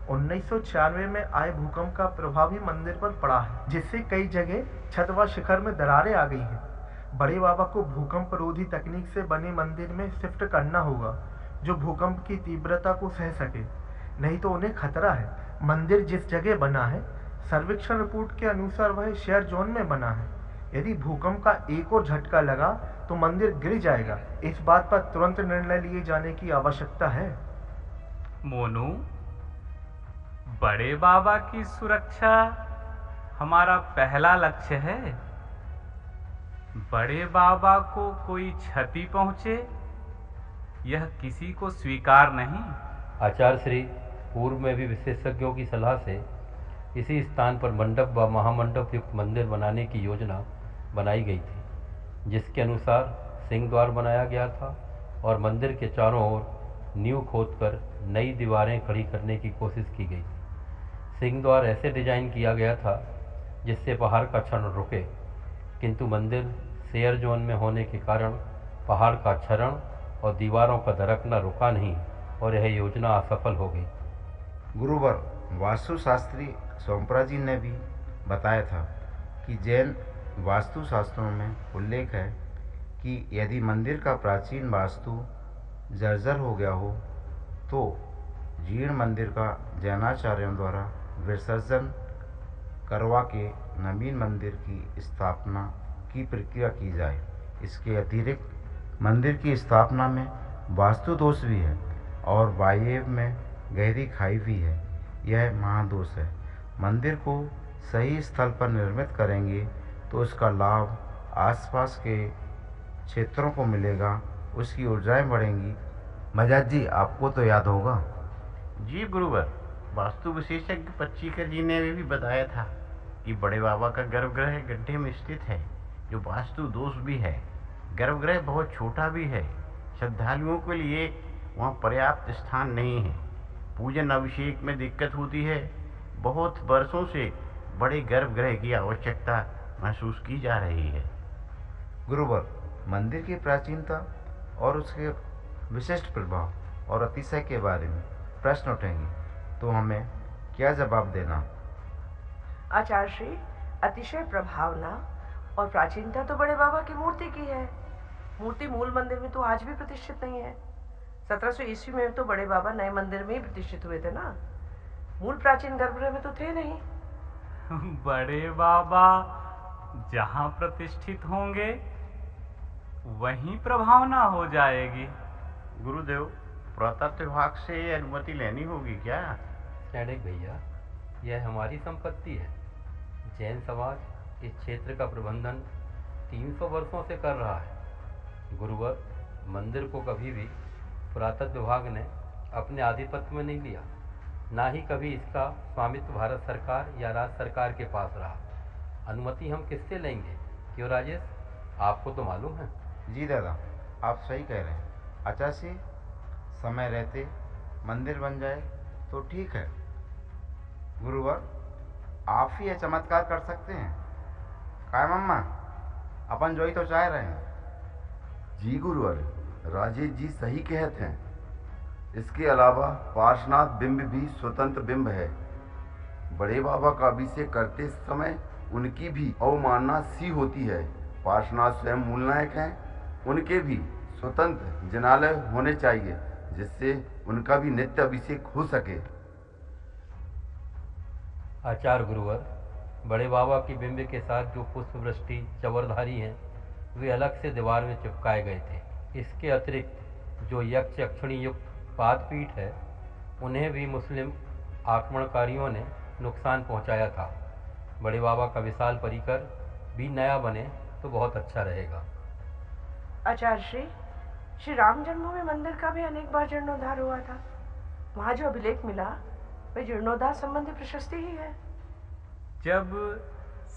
1996 में आए भूकंप का प्रभाव भी मंदिर पर पड़ा है, जिससे कई जगह छत व शिखर में दरारें आ गई हैं। बड़े बाबा को भूकंप रोधी तकनीक से बने मंदिर में शिफ्ट करना होगा, जो भूकंप की तीव्रता को सह सके, नहीं तो उन्हें खतरा है। मंदिर जिस जगह बना है, सर्वेक्षण रिपोर्ट के अनुसार वह शेयर जोन में बना है। यदि भूकंप का एक और झटका लगा तो मंदिर गिर जाएगा। इस बात पर तुरंत निर्णय लिए जाने की आवश्यकता है। मोनू, बड़े बाबा की सुरक्षा हमारा पहला लक्ष्य है। बड़े बाबा को कोई क्षति पहुंचे यह किसी को स्वीकार नहीं। आचार्य श्री पूर्व में भी विशेषज्ञों की सलाह से इसी स्थान पर मंडप व महामंडप युक्त मंदिर बनाने की योजना बनाई गई थी, जिसके अनुसार सिंह द्वार बनाया गया था और मंदिर के चारों ओर नींव खोदकर नई दीवारें खड़ी करने की कोशिश की गई। सिंह द्वार ऐसे डिजाइन किया गया था जिससे पहाड़ का क्षरण रुके, किंतु मंदिर शेयर जोन में होने के कारण पहाड़ का क्षरण और दीवारों का दरकना रुका नहीं और यह योजना असफल हो गई। गुरुवर, वास्तुशास्त्री सोमप्रा जी ने भी बताया था कि जैन वास्तुशास्त्रों में उल्लेख है कि यदि मंदिर का प्राचीन वास्तु जर्जर हो गया हो तो जीर्ण मंदिर का जैनाचार्यों द्वारा विसर्जन करवा के नवीन मंदिर की स्थापना की प्रक्रिया की जाए। इसके अतिरिक्त मंदिर की स्थापना में वास्तु दोष भी है और वायव्य में गहरी खाई भी है, यह महादोष है। मंदिर को सही स्थल पर निर्मित करेंगे तो उसका लाभ आसपास के क्षेत्रों को मिलेगा, उसकी ऊर्जाएं बढ़ेंगी। मजाज जी, आपको तो याद होगा। जी गुरुवर, वास्तु विशेषज्ञ पच्चीकर जी ने भी बताया था कि बड़े बाबा का गर्भगृह गड्ढे में स्थित है, जो वास्तु दोष भी है। गर्भगृह बहुत छोटा भी है, श्रद्धालुओं के लिए वहाँ पर्याप्त स्थान नहीं है। पूजन अभिषेक में दिक्कत होती है। बहुत वर्षों से बड़े गर्भगृह की आवश्यकता महसूस की जा रही है। गुरुवर, मंदिर की प्राचीनता और उसके विशिष्ट प्रभाव और अतिशय के बारे में प्रश्न उठेंगे तो हमें क्या जवाब देना? आचार्य श्री, अतिशय प्रभावना और प्राचीनता तो बड़े बाबा की मूर्ति की है। मूर्ति मूल मंदिर में तो आज भी प्रतिष्ठित नहीं है। 1700 ईस्वी में तो बड़े बाबा नए मंदिर में ही प्रतिष्ठित हुए थे ना, मूल प्राचीन गर्भगृह में तो थे नहीं। बड़े बाबा जहाँ प्रतिष्ठित होंगे वहीं प्रभावना हो जाएगी। गुरुदेव, पुरातत्व विभाग से अनुमति लेनी होगी क्या? स्टैंडिक भैया, यह हमारी संपत्ति है। जैन समाज इस क्षेत्र का प्रबंधन 300 वर्षों से कर रहा है। गुरुवर, मंदिर को कभी भी पुरातत्व विभाग ने अपने आधिपत्य में नहीं लिया, ना ही कभी इसका स्वामित्व भारत सरकार या राज्य सरकार के पास रहा। अनुमति हम किससे लेंगे? क्यों राजेश, आपको तो मालूम है। जी दादा, आप सही कह रहे हैं। आचार्य, समय रहते मंदिर बन जाए तो ठीक है। गुरुवर, आप ही ये चमत्कार कर सकते हैं। काय मम्मा, अपन जो ही तो चाह रहे हैं। जी गुरुवर, राजेश जी सही कहते हैं। इसके अलावा पार्श्वनाथ बिंब भी स्वतंत्र बिंब है। बड़े बाबा का अभिषेक करते समय उनकी भी अवमानना सी होती है। पार्श्वनाथ स्वयं मूल नायक हैं, उनके भी स्वतंत्र जिनालय होने चाहिए, जिससे उनका भी नित्य अभिषेक हो सके। आचार्य गुरुवर, बड़े बाबा की बिंब के साथ जो पुष्प वृष्टि चवरधारी हैं, वे अलग से दीवार में चिपकाए गए थे। इसके अतिरिक्त जो यक्ष यक्षिणी युक्त पादपीठ है, उन्हें भी मुस्लिम आक्रमणकारियों ने नुकसान पहुंचाया था। बड़े बाबा का विशाल परिकर भी नया बने तो बहुत अच्छा रहेगा। आचार्य श्री राम जन्मभूमि मंदिर का भी अनेक बार जीर्णोद्धार हुआ था। वहाँ जो अभिलेख मिला वह जीर्णोद्धार संबंधी प्रशस्ति ही है। जब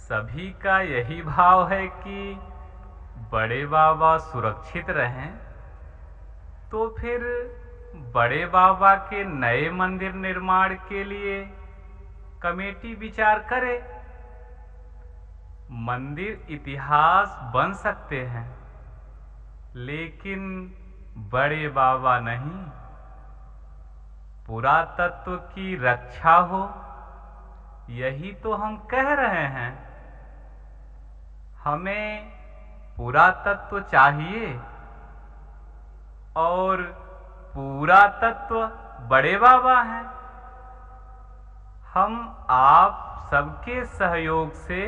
सभी का यही भाव है कि बड़े बाबा सुरक्षित रहें, तो फिर बड़े बाबा के नए मंदिर निर्माण के लिए कमेटी विचार करे। मंदिर इतिहास बन सकते हैं, लेकिन बड़े बाबा नहीं। पुरातत्व की रक्षा हो, यही तो हम कह रहे हैं। हमें पुरातत्व चाहिए और पुरातत्व बड़े बाबा हैं। हम आप सबके सहयोग से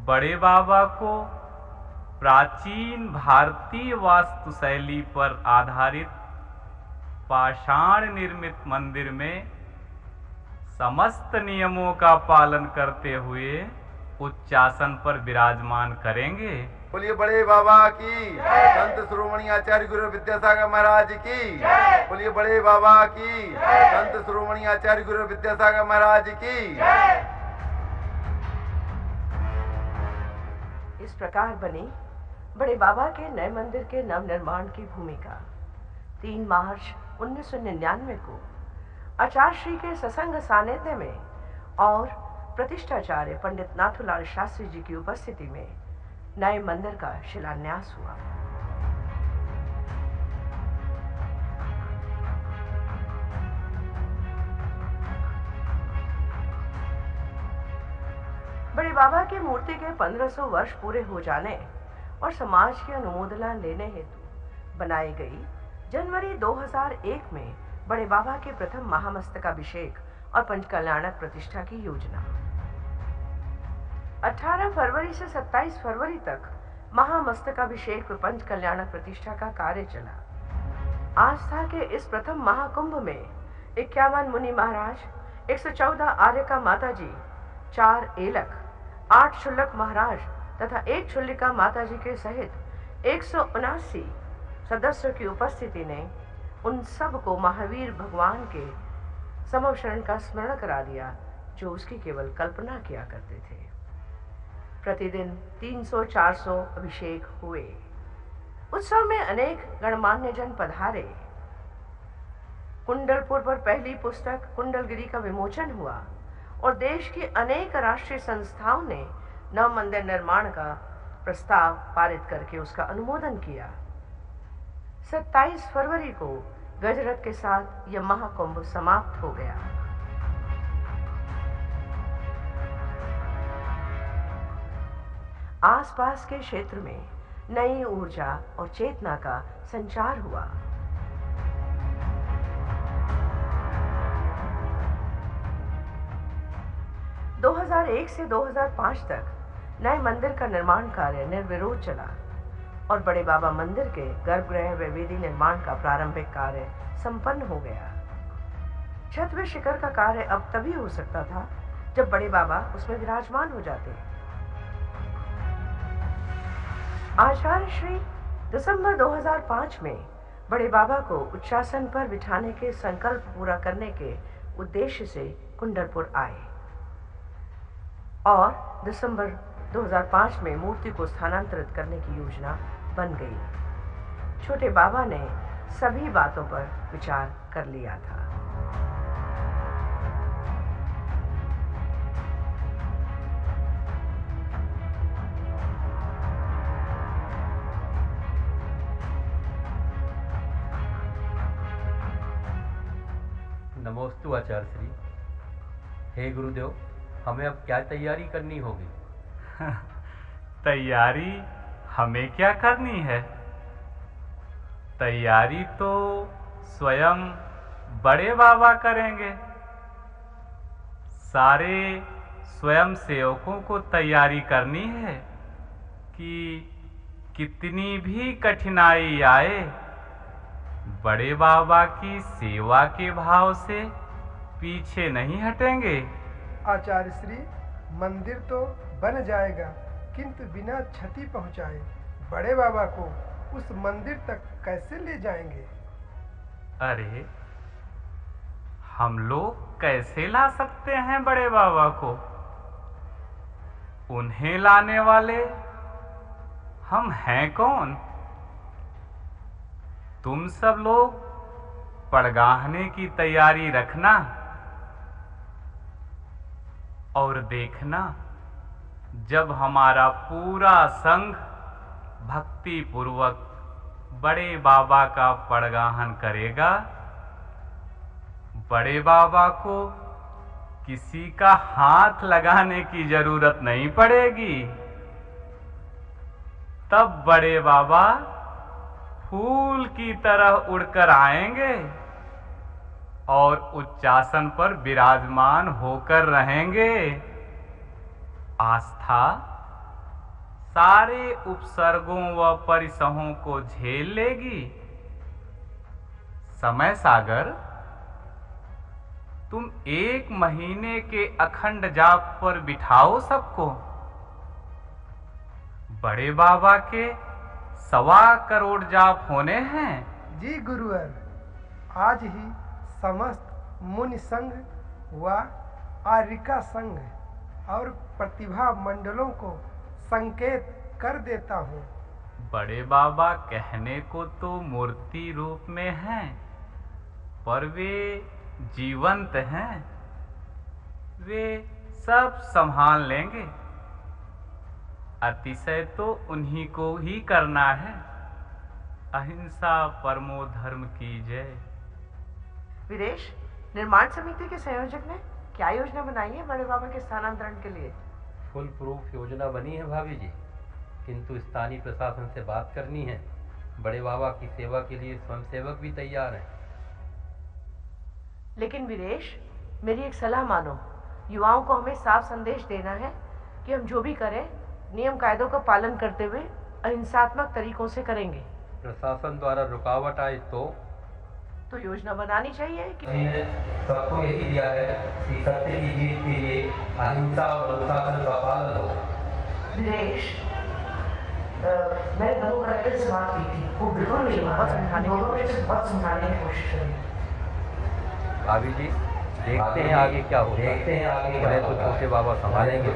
बड़े बाबा को प्राचीन भारतीय वास्तुशैली पर आधारित पाषाण निर्मित मंदिर में समस्त नियमों का पालन करते हुए उच्चासन पर विराजमान करेंगे बोलिए बड़े बाबा की, संत शिरोमणि आचार्य गुरु विद्यासागर महाराज की, बोलिए बड़े बाबा की, संत शिरोमणि आचार्य गुरु विद्यासागर महाराज की। इस प्रकार बनी बड़े बाबा के नए मंदिर के नवनिर्माण की भूमिका। 3 मार्च 1999 को आचार्य श्री के सत्संग सानिध्य में और प्रतिष्ठाचार्य पंडित नाथूलाल शास्त्री जी की उपस्थिति में नए मंदिर का शिलान्यास हुआ। बड़े बाबा की मूर्ति के 1500 वर्ष पूरे हो जाने और समाज की अनुमोदना लेने हेतु बनाई गई जनवरी 2001 में बड़े बाबा के प्रथम महामस्तकाभिषेक और पंचकल्याणक प्रतिष्ठा की योजना। 18 फरवरी से 27 फरवरी तक महामस्तकाभिषेक व पंचकल्याणक प्रतिष्ठा का कार्य चला। आस्था के इस प्रथम महाकुंभ में 51 मुनि महाराज, 114 आर्यका माताजी, 4 एलक, 8 शुल्लक महाराज तथा 1 शुल्लिका माताजी के सहित 179 सदस्यों की उपस्थिति ने उन सब को महावीर भगवान के समवशरण का स्मरण करा दिया जो उसकी केवल कल्पना किया करते थे। प्रतिदिन 300-400 अभिषेक हुए। उत्सव में अनेक गणमान्य जन पधारे। कुंडलपुर पर पहली पुस्तक कुंडलगिरी का विमोचन हुआ और देश की अनेक राष्ट्रीय संस्थाओं ने नव मंदिर निर्माण का प्रस्ताव पारित करके उसका अनुमोदन किया। 27 फरवरी को गजरथ के साथ यह महाकुंभ समाप्त हो गया। आसपास के क्षेत्र में नई ऊर्जा और चेतना का संचार हुआ। दो 2001 से 2005 तक नए मंदिर का निर्माण कार्य निर्विरोध चला और बड़े बाबा मंदिर के गर्भगृह व वेदी निर्माण का प्रारंभिक कार्य संपन्न हो गया। छत व शिखर का कार्य अब तभी हो सकता था जब बड़े बाबा उसमें विराजमान हो जाते। आचार्य श्री दिसंबर 2005 में बड़े बाबा को उच्चासन पर बिठाने के संकल्प पूरा करने के उद्देश्य से कुंडलपुर आए और दिसंबर 2005 में मूर्ति को स्थानांतरित करने की योजना बन गई। छोटे बाबा ने सभी बातों पर विचार कर लिया था। नमोस्तु आचार्य श्री। हे गुरुदेव, हमें अब क्या तैयारी करनी होगी? तैयारी हमें क्या करनी है? तैयारी तो स्वयं बड़े बाबा करेंगे। सारे स्वयं सेवकों को तैयारी करनी है कि कितनी भी कठिनाई आए, बड़े बाबा की सेवा के भाव से पीछे नहीं हटेंगे। आचार्य श्री, मंदिर तो बन जाएगा किंतु बिना क्षति पहुंचाए बड़े बाबा को उस मंदिर तक कैसे ले जाएंगे? अरे, हम लोग कैसे ला सकते हैं बड़े बाबा को? उन्हें लाने वाले हम हैं कौन? तुम सब लोग पड़गाहने की तैयारी रखना और देखना, जब हमारा पूरा संघ भक्ति पूर्वक बड़े बाबा का पड़गाहन करेगा, बड़े बाबा को किसी का हाथ लगाने की जरूरत नहीं पड़ेगी। तब बड़े बाबा फूल की तरह उड़कर आएंगे और उच्चासन पर विराजमान होकर रहेंगे। आस्था सारे उपसर्गों व परिसहों को झेल लेगी। समय सागर, तुम 1 महीने के अखंड जाप पर बिठाओ सबको। बड़े बाबा के 1.25 करोड़ जाप होने हैं। जी गुरुवर, आज ही समस्त मुनि संघ व आर्यिका संघ और प्रतिभा मंडलों को संकेत कर देता हूँ। बड़े बाबा कहने को तो मूर्ति रूप में हैं, पर वे जीवंत हैं। वे सब संभाल लेंगे। अतिशय तो उन्हीं को ही करना है। अहिंसा परमो धर्म की जय। वीरेश, निर्माण समिति के संयोजक ने क्या योजना बनाई है बड़े बाबा के स्थानांतरण के लिए? फुल प्रूफ योजना बनी है भाभी जी, किंतु स्थानीय प्रशासन से बात करनी है। बड़े बाबा की सेवा के लिए स्वयंसेवक भी तैयार हैं। लेकिन वीरेश, मेरी एक सलाह मानो। युवाओं को हमें साफ संदेश देना है कि हम जो भी करें नियम कायदों का पालन करते हुए अहिंसात्मक तरीकों से करेंगे। प्रशासन द्वारा रुकावट आए तो योजना बनानी चाहिए कि सबको यही दिया है कि सत्य की जीत के लिए अहिंसा और अनुशासन का पालन हो। वीरेश, मैंने दोनों कलेक्टर से बात की थी, वो बिल्कुल नहीं बहुत समझाने की कोशिश करेंगे। भाभी जी, देखते हैं आगे क्या होगा। पहले तो छोटे बाबा संभालेंगे।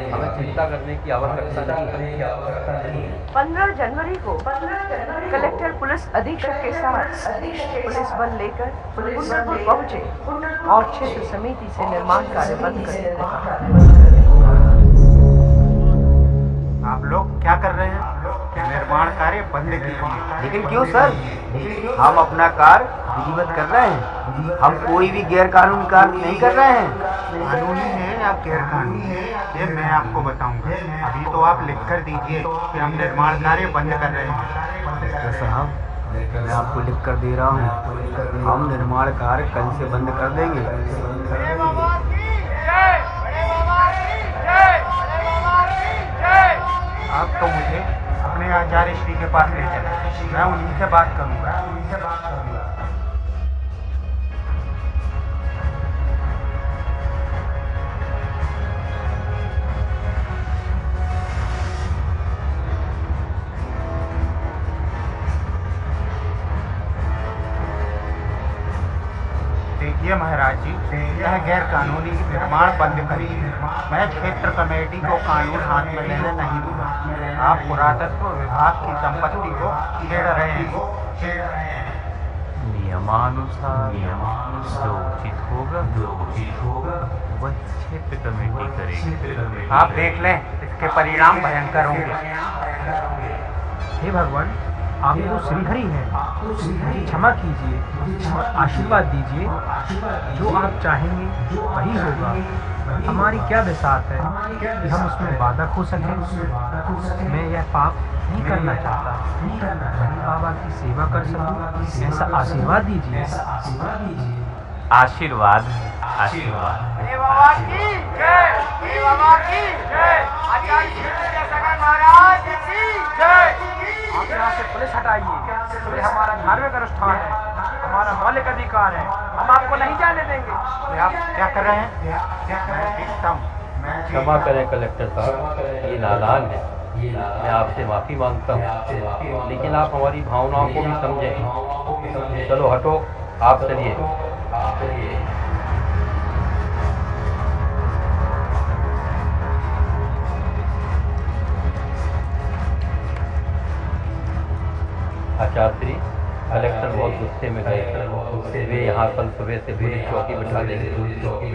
हमें चिंता करने की आवश्यकता नहीं है। 15 जनवरी को कलेक्टर पुलिस अधीक्षक के साथ पुलिस बल लेकर कुंडलपुर पहुंचे और क्षेत्र समिति से निर्माण कार्य बंद करने को कहा। आप लोग क्या कर रहे हैं? निर्माण कार्य बंद कीजिए। लेकिन क्यों सर? हम अपना कार्य विधिवत कर रहे हैं। हम कोई भी गैर कानूनी कार्य नहीं कर रहे हैं। कानूनी है या गैर कानूनी ये मैं आपको बताऊंगा। अभी तो आप लिख कर दीजिए कि हम निर्माण कार्य बंद कर रहे हैं। साहब, मैं आपको लिख कर दे रहा हूँ, हम निर्माण कार्य कल से बंद कर देंगे। आप तो मुझे अपने आचार्य श्री के पास ले चले, मैं उन्हीं से बात करूंगा। देखिए महाराज जी, यह गैर कानूनी निर्माण बंद करिए। मैं क्षेत्र कमेटी को कानून हाथ में लेने नहीं दूंगा। आप पुरातत्व विभाग की संपत्ति को छेड़ रहे हैं। नियमानुसार जो उचित होगा वह क्षेत्र कमेटी करेगी। आप देख लें, इसके परिणाम भयंकर होंगे। हे भगवान, आप तो श्रीहरि हैं, क्षमा कीजिए और आशीर्वाद दीजिए। जो आप चाहेंगे वही होगा। हमारी क्या बिसात है कि हम उसमें बाधक हो सकें। मैं यह पाप नहीं करना चाहता। बड़े बाबा की सेवा कर सकूं, ऐसा आशीर्वाद दीजिए। आशीर्वाद बाबा की जय, बाबा की जय, आचार्य विद्यासागर महाराज की जय। आप यहाँ से पुलिस हटाइए। ये हमारा धार्मिक अनुष्ठान है, हमारा मौलिक अधिकार है। हम आपको नहीं जाने देंगे। आप क्या कर रहे हैं? क्षमा करें कलेक्टर साहब, ये नादान है। मैं आपसे माफी मांगता हूँ, लेकिन आप हमारी भावनाओं को भी समझें। चलो हटो, आप चलिए। आचार्य, कलेक्टर बहुत गुस्से में गए। वे यहाँ कल सुबह से पूरी चौकी बिठा देंगे।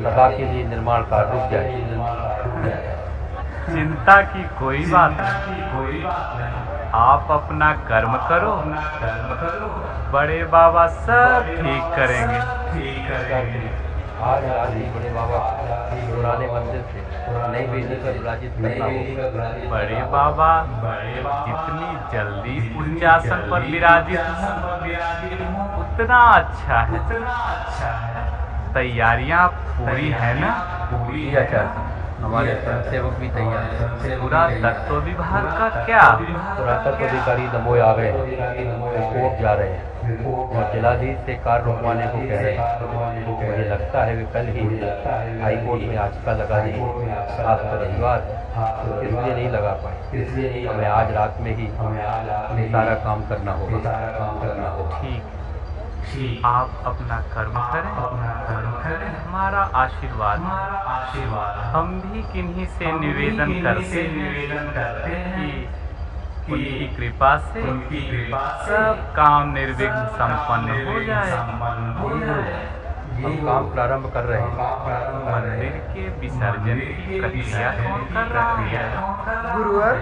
सदा के लिए निर्माण कार्य रुक जाए। चिंता की कोई बात नहीं। आप अपना कर्म करो, बड़े बाबा सब ठीक करेंगे। आज बड़े बाबा पुराने मंदिर से नई वेदी पर विराजित करना होगा। बड़े बाबा जितनी जल्दी पूज्यासन पर विराजित उतना अच्छा है। तैयारियां पूरी है ना? पूरी आचार्य। हमारे स्वयंसेवक भी तैयार हैं। पुरातत्व विभाग का क्या? पुरातत्व अधिकारी दमोह आ गए हैं, कोर्ट जा रहे हैं और जिलाधीश से कार रुकवाने को कह रहे हैं। मुझे लगता है वे कल ही हाई कोर्ट में याचिका लगा देंगे। आज तो रविवार इसलिए नहीं लगा पाए, हमें आज रात में ही सारा काम करना होगा। ठीक, आप अपना कर्म करें, हमारा आशीर्वाद। हम भी किन्हीं से निवेदन करते हैं कि उनकी कृपा से सब काम निर्विघ्न संपन्न हो जाए। हम काम प्रारंभ कर रहे हैं। मंदिर के विसर्जन की प्रक्रिया कौन कर रहा है? गुरुवर,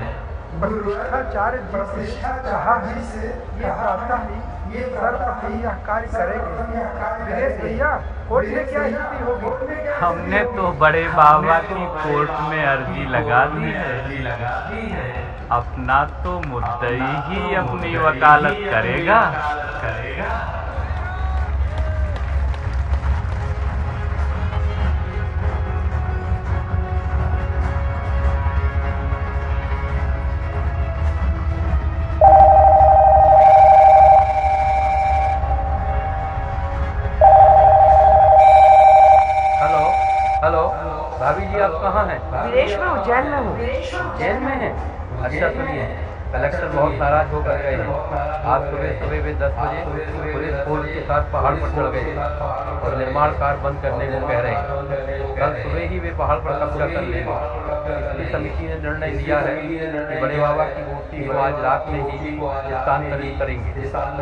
प्रतिष्ठाचार्य जी से कहा है ये प्रातः ही सर्वप्रथम यह कार्य करेंगे। विदेश भैया, कोर्ट में क्या स्थिति होगी? हमने तो बड़े बाबा की कोर्ट में अर्जी लगा दी है। अपना तो मुद्दई ही अपनी वकालत करेगा। भाभी जी, आप कहाँ हैं? विदेश में हूँ, जेल में हूँ। जेल में हैं? अच्छा सुनिए, कलेक्टर बहुत नाराज होकर गए हैं। आज सुबह वे 10 बजे पुलिस फोर्स के साथ पहाड़ पर चढ़ गए और निर्माण कार्य बंद करने को कह रहे हैं। कल सुबह ही वे पहाड़ पर कब्जा कर लेंगे। इसलिए समिति ने निर्णय लिया है कि बड़े बाबा की मूर्ति को आज रात में ही स्थानांतरित करेंगे।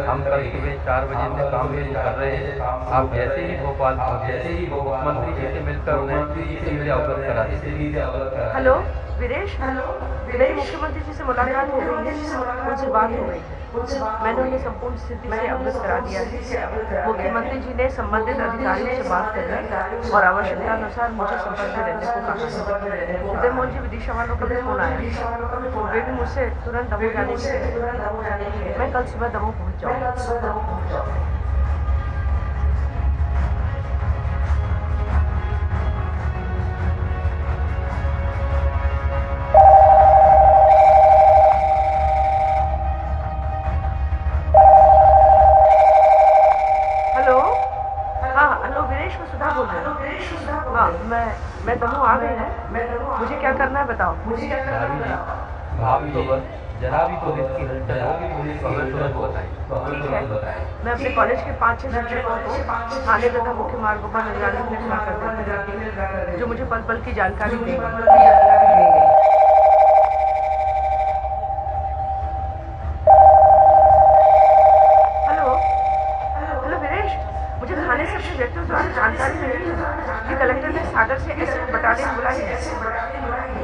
हम कल सुबह 4 बजे से काम शुरू कर रहे हैं। आप जैसे ही भोपाल पहुँचे मुख्यमंत्री जी से मिलकर उन्हें सीधे अवगत करा दें। हेलो वीरेश, मेरी मुख्यमंत्री जी से मुलाकात हो गई है, उनसे बात हो गई है। मैंने उन्हें संपूर्ण स्थिति से अवगत करा दिया है। मुख्यमंत्री जी ने संबंधित अधिकारियों से बात करने और आवश्यकता अनुसार मुझे संपर्क में रहने को कहा है। हृदय मोहन जी विदिशा वालों का भी फोन आया, वे भी मुझसे तुरंत दमोह जाने के। मैं कल सुबह दमोह पहुँच जाऊँगा। मैं दमोह आ गई हूँ। मुझे क्या करना है बताओ। आप तो बस जरा भी पुलिस की हलचल होगी तो हमें तुरंत बताएं। ठीक है, मैं अपने कॉलेज के 5-6 शिक्षकों को थाने तथा मुख्य मार्गों पर निगरानी के लिए खड़ा कर देंगे, जो मुझे पल पल की जानकारी देंगे। जानकारी मिली है कि कलेक्टर ने सागर से ऐसे बटालियन बुलाई है।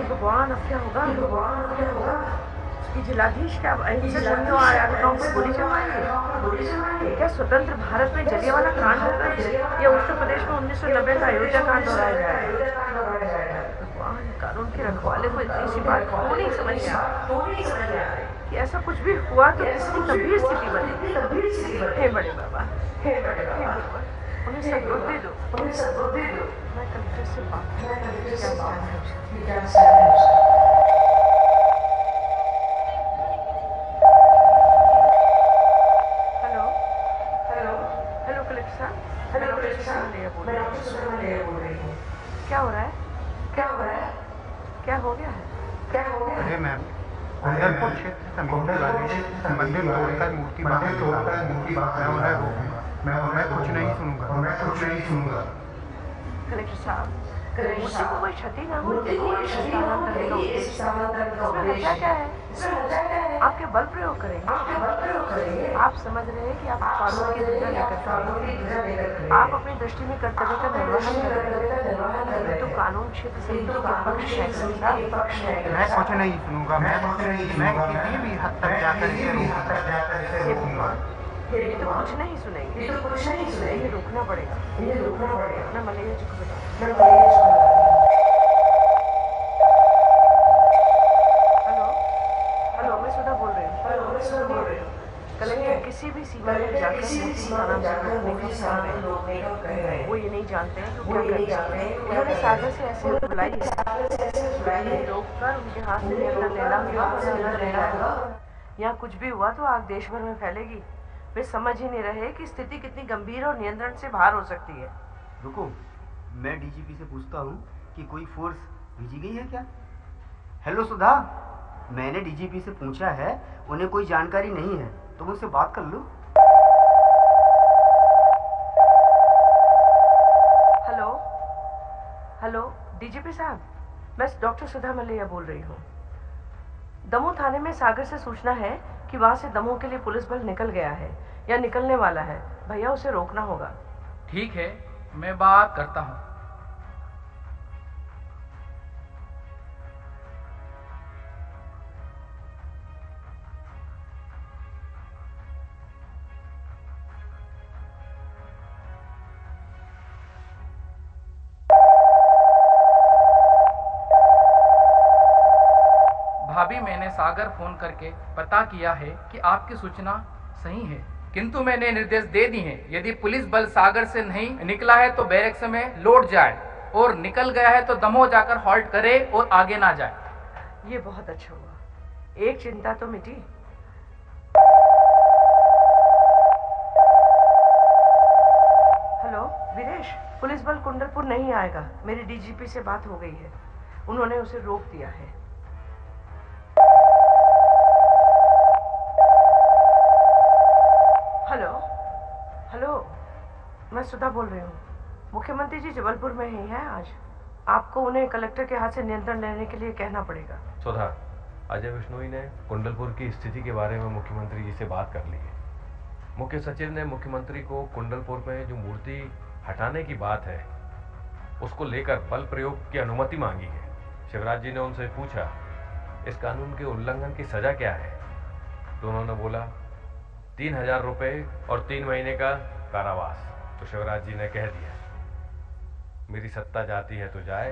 भगवान, अब क्या होगा? कि जिलाधीश क्या अहिंसक गुंडों आयोजकों को गोली चलवाएंगे? क्या स्वतंत्र भारत में जलियांवाला कांड होगा या उत्तर प्रदेश में 1990 का अयोध्या कांड दोहराया जाएगा? भगवान, कानून के रखवाले को इतनी सी बात क्यों नहीं समझ आया कि ऐसा कुछ भी हुआ तो कितनी गंभीर स्थिति बनेगी। हे बड़े बाबा, उन्हें सबूत दे दो। मैं कलेक्टर से बात हेलो कलेक्टर साहब। क्या हो रहा है? क्या हो गया है? अरे मैम, कुंडलपुर क्षेत्र समिति वाले मंदिर तोड़कर मूर्ति मैं उन्हें रोकूंगा। मैं कुछ नहीं सुनूंगा। कलेक्टर साहब, मूर्ति को कोई क्षति ना हो, क्या है? आप क्या बल प्रयोग करेंगे? आप समझ रहे हैं कि आप कानून की निंदा नहीं करते। आप अपनी दृष्टि में कर्तव्य का निर्वहन कर रहे हैं, तो कानून क्षेत्र समिति के पक्ष है। मैं कुछ नहीं सुनूंगा। मैं किसी भी हद तक जाकर ये तो कुछ नहीं सुनेंगे। ये रोकना पड़ेगा। मैं मलैया जी को बताऊँ। हेलो, मैं सुधा बोल रही हूँ। कलेक्टर किसी भी सीमा में जाकर वो ये नहीं जानते हैं कि क्या करना है। उन्होंने सागर से ऐसे बुलाई रोककर उनके हाथ से नियंत्रण लेना। यहाँ कुछ भी हुआ तो आग देश भर में फैलेगी। वे समझ ही नहीं रहे कि स्थिति कितनी गंभीर और नियंत्रण से बाहर हो सकती है। रुको, मैं डीजीपी से पूछता हूँ कि कोई फोर्स भेजी गई है क्या। हेलो सुधा, मैंने डीजीपी से पूछा है, उन्हें कोई जानकारी नहीं है, तुम उनसे बात कर लो। हेलो हेलो डीजीपी साहब, मैं डॉक्टर सुधा मलैया बोल रही हूँ। दमोह थाने में सागर से सूचना है कि वहाँ से दमोह के लिए पुलिस बल निकल गया है या निकलने वाला है। भैया उसे रोकना होगा। ठीक है, मैं बात करता हूँ। भाभी, मैंने सागर फोन करके पता किया है कि आपकी सूचना सही है, किंतु मैंने निर्देश दे दी हैं, यदि पुलिस बल सागर से नहीं निकला है तो बैरक्स में लौट जाए और निकल गया है तो दमोह जाकर हॉल्ट करे और आगे ना जाए। ये बहुत अच्छा हुआ, एक चिंता तो मिटी। हेलो वीरेश, पुलिस बल कुंडलपुर नहीं आएगा। मेरी डीजीपी से बात हो गई है, उन्होंने उसे रोक दिया है। हेलो हेलो, मैं सुधा बोल रही हूँ। मुख्यमंत्री जी जबलपुर में ही हैं आज। आपको उन्हें कलेक्टर के हाथ से नियंत्रण लेने के लिए कहना पड़ेगा। सुधा, अजय बिश्नोई ने कुंडलपुर की स्थिति के बारे में मुख्यमंत्री जी से बात कर ली है। मुख्य सचिव ने मुख्यमंत्री को कुंडलपुर में जो मूर्ति हटाने की बात है उसको लेकर बल प्रयोग की अनुमति मांगी है। शिवराज जी ने उनसे पूछा इस कानून के उल्लंघन की सजा क्या है, तो उन्होंने बोला 3000 रुपये और 3 महीने का कारावास। तो शिवराज जी ने कह दिया मेरी सत्ता जाती है तो जाए,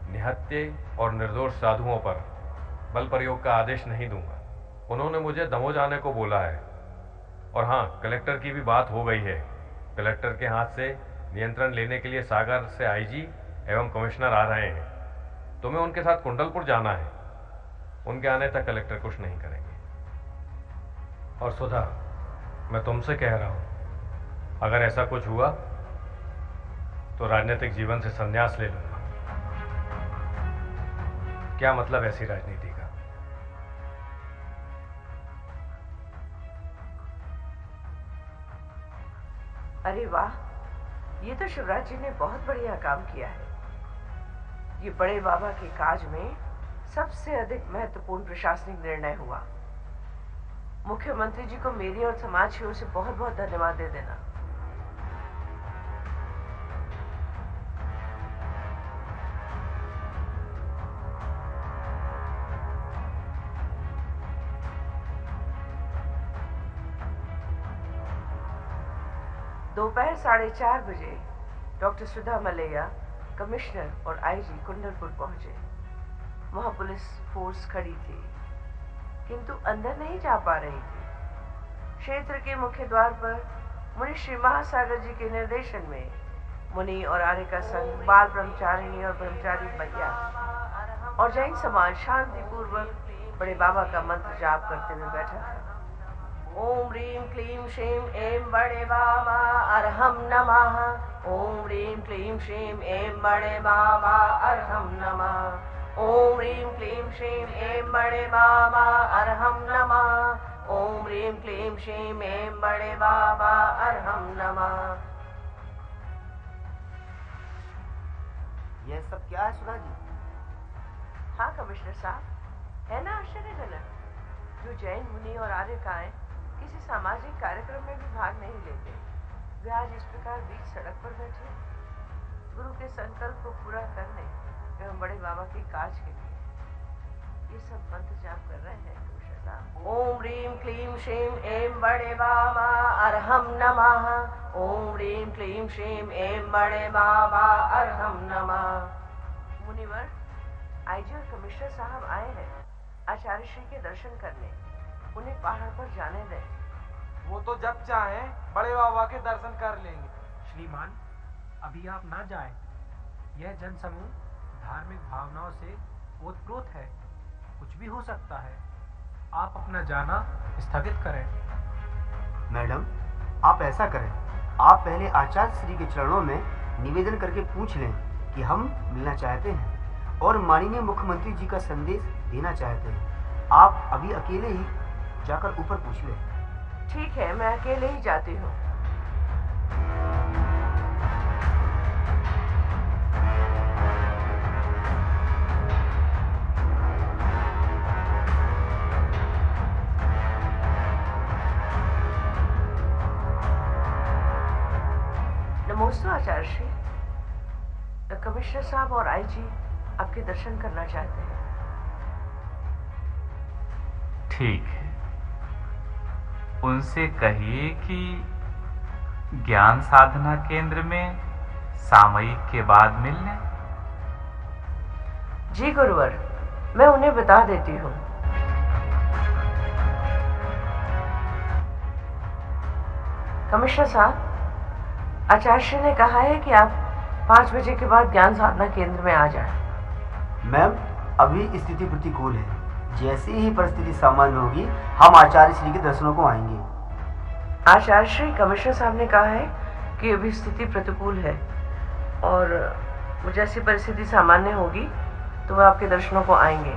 निहत्थे और निर्दोष साधुओं पर बल प्रयोग का आदेश नहीं दूंगा। उन्होंने मुझे दमोह जाने को बोला है। और हाँ, कलेक्टर की भी बात हो गई है। कलेक्टर के हाथ से नियंत्रण लेने के लिए सागर से आईजी एवं कमिश्नर आ रहे हैं। तुम्हें उनके साथ कुंडलपुर जाना है। उनके आने तक कलेक्टर कुछ नहीं करेंगे। और सुधा, मैं तुमसे कह रहा हूं, अगर ऐसा कुछ हुआ तो राजनीतिक जीवन से संन्यास ले लूंगा। क्या मतलब ऐसी राजनीति का? अरे वाह, ये तो शिवराज जी ने बहुत बढ़िया काम किया है। ये बड़े बाबा के काज में सबसे अधिक महत्वपूर्ण प्रशासनिक निर्णय हुआ। मुख्यमंत्री जी को मेरी और समाज की ओर से बहुत बहुत धन्यवाद दे देना। दोपहर 4:30 बजे डॉक्टर सुधा मलैया, कमिश्नर और आईजी कुंडलपुर पहुंचे। वहां पुलिस फोर्स खड़ी थी, किंतु अंदर नहीं जा पा रही थी। क्षेत्र के मुख्य द्वार पर मुनि श्री महासागर जी के निर्देशन में मुनि और आर्य का संघ, बाल ब्रह्मचारिणी और ब्रह्मचारी भैया और जैन समाज शांति पूर्वक बड़े बाबा का मंत्र जाप करते हुए बैठा था। ओम ह्रीं क्लीं श्रीं ऐं बड़े बाबा अर्हं नमः। ओम ह्रीं क्लीं श्रीं ऐं बड़े बाबा अर्हं नमः। ओम ह्रीं क्लीं श्रीं ऐं बड़े बाबा अर्हं नमः। ओम ह्रीं क्लीं श्रीं ऐं बड़े बाबा अर्हं नमः। यह सब क्या है सुधा जी? हाँ कमिश्नर साहब, है ना आश्चर्यजनक। जो जैन मुनि और आर्यकाएं किसी सामाजिक कार्यक्रम में भी भाग नहीं लेते, वे आज इस प्रकार बीच सड़क पर बैठे गुरु के संकल्प को पूरा करने एवं बड़े बाबा के काज के लिए ये सब मंत्र जाप कर रहे हैं। ओम ह्रीं क्लीं श्रीं ऐं बड़े बाबा अर्हं नमः। ओम ह्रीं क्लीं श्रीं ऐं बड़े बाबा अर्हं नमः। मुनिवर, आईजी और कमिश्नर साहब आए हैं आचार्य श्री के दर्शन करने। उन्हें पहाड़ पर जाने दें। वो तो जब चाहे बड़े बाबा के दर्शन कर लेंगे। श्रीमान, अभी आप ना जाएं। यह जनसमूह धार्मिक भावनाओं से ओतप्रोत है, कुछ भी हो सकता है। आप अपना जाना स्थगित करें। मैडम, आप ऐसा करें, आप पहले आचार्य श्री के चरणों में निवेदन करके पूछ लें कि हम मिलना चाहते हैं और माननीय मुख्यमंत्री जी का संदेश देना चाहते हैं। आप अभी अकेले ही जाकर ऊपर पूछ लें। ठीक है, मैं अकेले ही जाती हूँ। नमस्ते आचार्य श्री। कमिश्नर साहब और आईजी आपके दर्शन करना चाहते हैं। ठीक है, उनसे कहिए कि ज्ञान साधना केंद्र में सामयिक के बाद मिल लें। जी गुरुवर, मैं उन्हें बता देती हूँ। कमिश्नर साहब, आचार्य ने कहा है कि आप 5 बजे के बाद ज्ञान साधना केंद्र में आ जाएं। मैम, अभी स्थिति प्रतिकूल है। जैसे ही परिस्थिति सामान्य होगी हम आचार्य श्री के दर्शनों को आएंगे। आचार्य श्री, कमिश्नर साहब ने कहा है कि अभी स्थिति प्रतिकूल है और जैसी परिस्थिति सामान्य होगी तो वह आपके दर्शनों को आएंगे।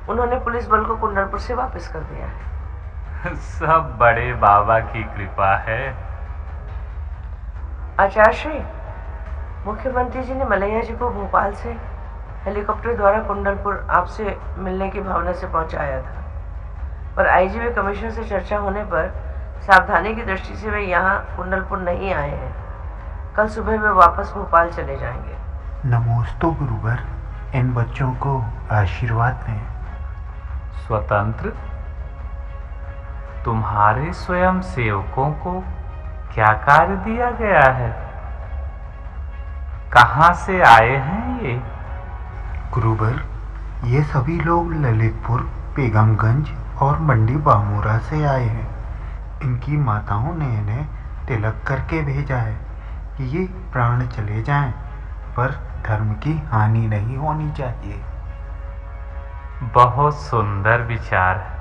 उन्होंने पुलिस बल को कुंडलपुर से वापस कर दिया है। सब बड़े बाबा की कृपा है। आचार्य श्री, मुख्यमंत्री जी ने मलैया जी को भोपाल से हेलीकॉप्टर द्वारा कुंडलपुर आपसे मिलने की भावना से पहुंचाया था, पर आईजी व कमिश्नर से चर्चा होने पर सावधानी की दृष्टि से वे यहाँ कुंडलपुर नहीं आए हैं। कल सुबह वे वापस भोपाल चले जाएंगे। नमोस्तु गुरुवर, इन बच्चों को आशीर्वाद दें। स्वतंत्र, तुम्हारे स्वयं सेवकों को क्या कार्य दिया गया है? कहाँ से आए हैं ये? गुरुवर, ये सभी लोग ललितपुर, बेगमगंज और मंडी बामूरा से आए हैं। इनकी माताओं ने इन्हें तिलक करके भेजा है कि ये प्राण चले जाएं, पर धर्म की हानि नहीं होनी चाहिए। बहुत सुंदर विचार है,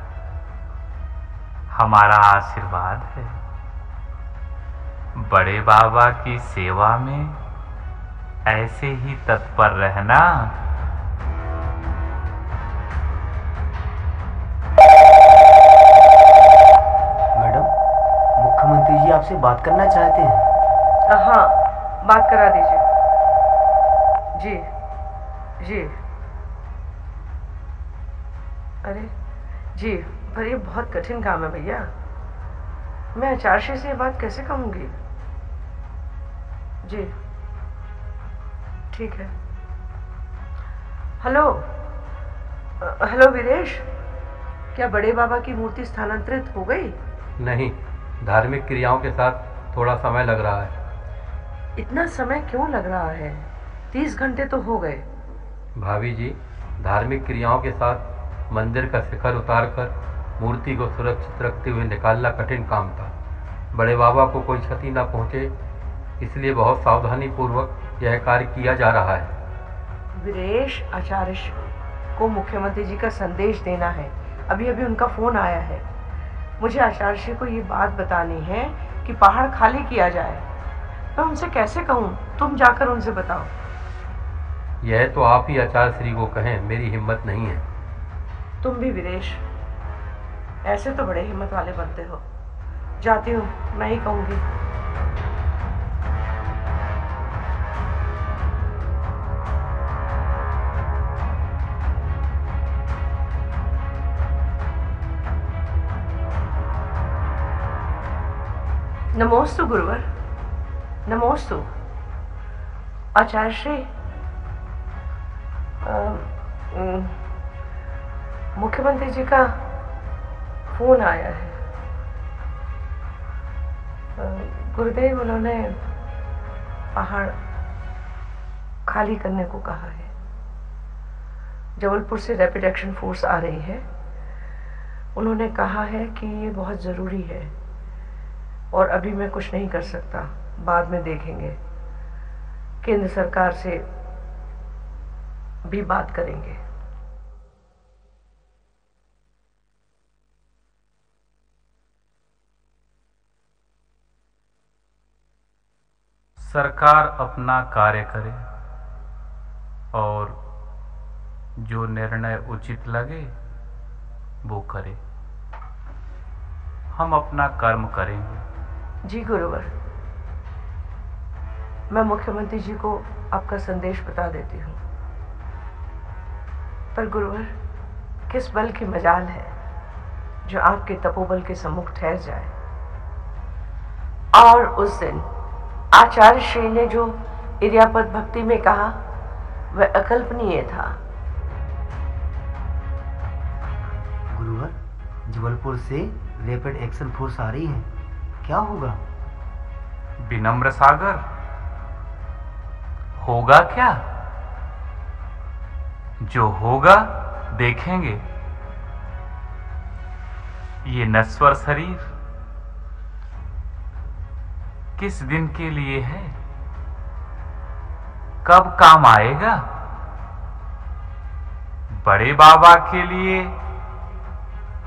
हमारा आशीर्वाद है। बड़े बाबा की सेवा में ऐसे ही तत्पर रहना। मैडम, मुख्यमंत्री जी आपसे बात करना चाहते हैं। हाँ, बात करा दीजिए। जी जी। अरे जी, पर ये बहुत कठिन काम है भैया। मैं आचार्य से ये बात कैसे कहूँगी? जी ठीक है। हेलो हेलो वीरेश, क्या बड़े बाबा की मूर्ति स्थानांतरित हो गई? नहीं, धार्मिक क्रियाओं के साथ थोड़ा समय लग रहा है। इतना समय क्यों लग रहा है? 30 घंटे तो हो गए। भाभी जी, धार्मिक क्रियाओं के साथ मंदिर का शिखर उतारकर मूर्ति को सुरक्षित रखते हुए निकालना कठिन काम था। बड़े बाबा को कोई क्षति न पहुंचे, इसलिए बहुत सावधानी पूर्वक यह कार्य किया जा रहा है। वीरेश, आचार्य को मुख्यमंत्री जी का संदेश देना है। अभी अभी उनका फोन आया है। मुझे आचार्य को ये बात बतानी है कि पहाड़ खाली किया जाए। मैं उनसे कैसे कहूँ? तुम जाकर उनसे बताओ। यह तो आप ही आचार्य श्री को कहें, मेरी हिम्मत नहीं है। तुम भी वीरेश, ऐसे तो बड़े हिम्मत वाले बनते हो। जाती हूँ, मैं ही कहूँगी। नमोस्तु गुरुवर। नमोस्तु आचार्य श्री। मुख्यमंत्री जी का फोन आया है। गुरुदेव, उन्होंने पहाड़ खाली करने को कहा है। जबलपुर से रैपिड एक्शन फोर्स आ रही है। उन्होंने कहा है कि ये बहुत ज़रूरी है और अभी मैं कुछ नहीं कर सकता, बाद में देखेंगे। केंद्र सरकार से भी बात करेंगे। सरकार अपना कार्य करे और जो निर्णय उचित लगे वो करे। हम अपना कर्म करेंगे। जी गुरुवर, मैं मुख्यमंत्री जी को आपका संदेश बता देती हूँ। पर गुरुवर, किस बल की मजाल है जो आपके तपोबल के सम्मुख ठहर जाए। और उस दिन आचार्य श्री ने जो इर्यापद भक्ति में कहा वह अकल्पनीय था। गुरुवर, जबलपुर से रैपिड एक्शन फोर्स आ रही है, क्या होगा? विनम्र सागर, होगा क्या? जो होगा देखेंगे। ये नश्वर शरीर किस दिन के लिए है, कब काम आएगा? बड़े बाबा के लिए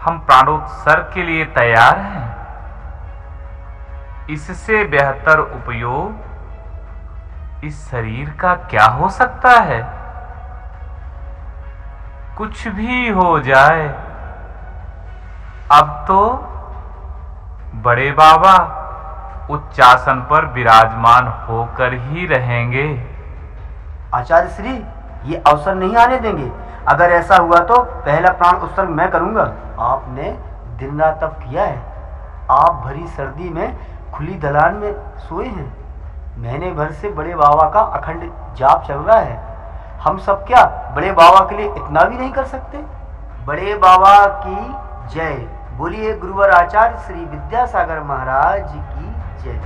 हम प्राणोत्सर्ग के लिए तैयार हैं। इससे बेहतर उपयोग इस शरीर का क्या हो सकता है? कुछ भी हो जाए, अब तो बड़े बाबा उच्चासन पर विराजमान होकर ही रहेंगे। आचार्य श्री, ये अवसर नहीं आने देंगे। अगर ऐसा हुआ तो पहला प्राण उत्सर्ग मैं करूंगा। आपने दिन रात तप किया है। आप भरी सर्दी में खुली दलान में सोए हैं। महीने भर से बड़े बाबा का अखंड जाप चल रहा है। हम सब क्या बड़े बाबा के लिए इतना भी नहीं कर सकते? बड़े बाबा की जय। बोलिए गुरुवर आचार्य श्री विद्यासागर महाराज की जय।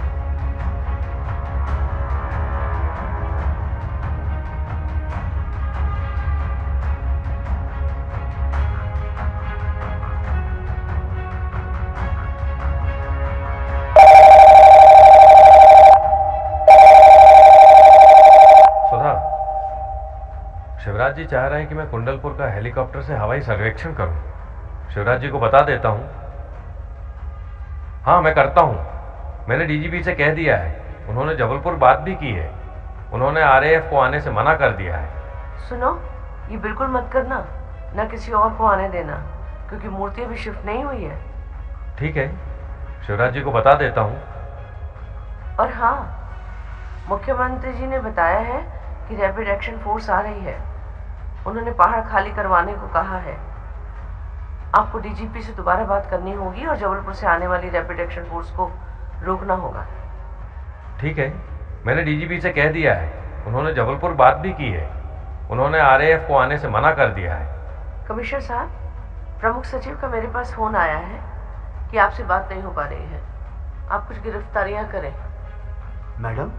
शिवराज जी चाह रहे हैं कि मैं कुंडलपुर का हेलीकॉप्टर से हवाई सर्वेक्षण करूं। शिवराज जी को बता देता हूं। हाँ, मैं करता हूं। मैंने डीजीपी से कह दिया है। उन्होंने जबलपुर बात भी की है। उन्होंने आरएएफ को आने से मना कर दिया है। सुनो, ये बिल्कुल मत करना, न किसी और को आने देना, क्योंकि मूर्ति अभी शिफ्ट नहीं हुई है। ठीक है, शिवराज जी को बता देता हूं। और हाँ, मुख्यमंत्री जी ने बताया है कि रैपिड एक्शन फोर्स आ रही है। उन्होंने पहाड़ खाली करवाने को कहा है। आपको डीजीपी से दोबारा बात करनी होगी और जबलपुर से आने वाली रैपिड एक्शन फोर्स को रोकना होगा। ठीक है, मैंने डीजीपी से कह दिया है। उन्होंने जबलपुर बात भी की है। उन्होंने आरएएफ को आने से मना कर दिया है। कमिश्नर साहब, प्रमुख सचिव का मेरे पास फोन आया है कि आपसे बात नहीं हो पा रही है। आप कुछ गिरफ्तारियां करें। मैडम,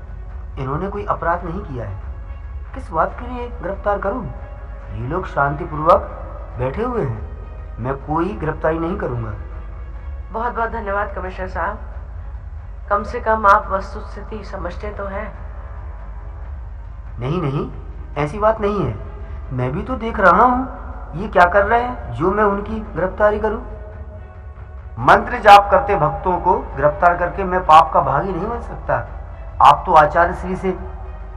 इन्होंने कोई अपराध नहीं किया है। किस बात के लिए गिरफ्तार करूं? ये लोग शांतिपूर्वक बैठे हुए हैं। मैं कोई गिरफ्तारी नहीं करूंगा। बहुत बहुत धन्यवाद कमिश्नर साहब। कम से कम आप वस्तुस्थिति समझते तो हैं। नहीं नहीं, ऐसी बात नहीं है। मैं भी तो देख रहा हूँ ये क्या कर रहे हैं जो मैं उनकी गिरफ्तारी करूं। मंत्र जाप करते भक्तों को गिरफ्तार करके मैं पाप का भागी नहीं बन सकता। आप तो आचार्य श्री से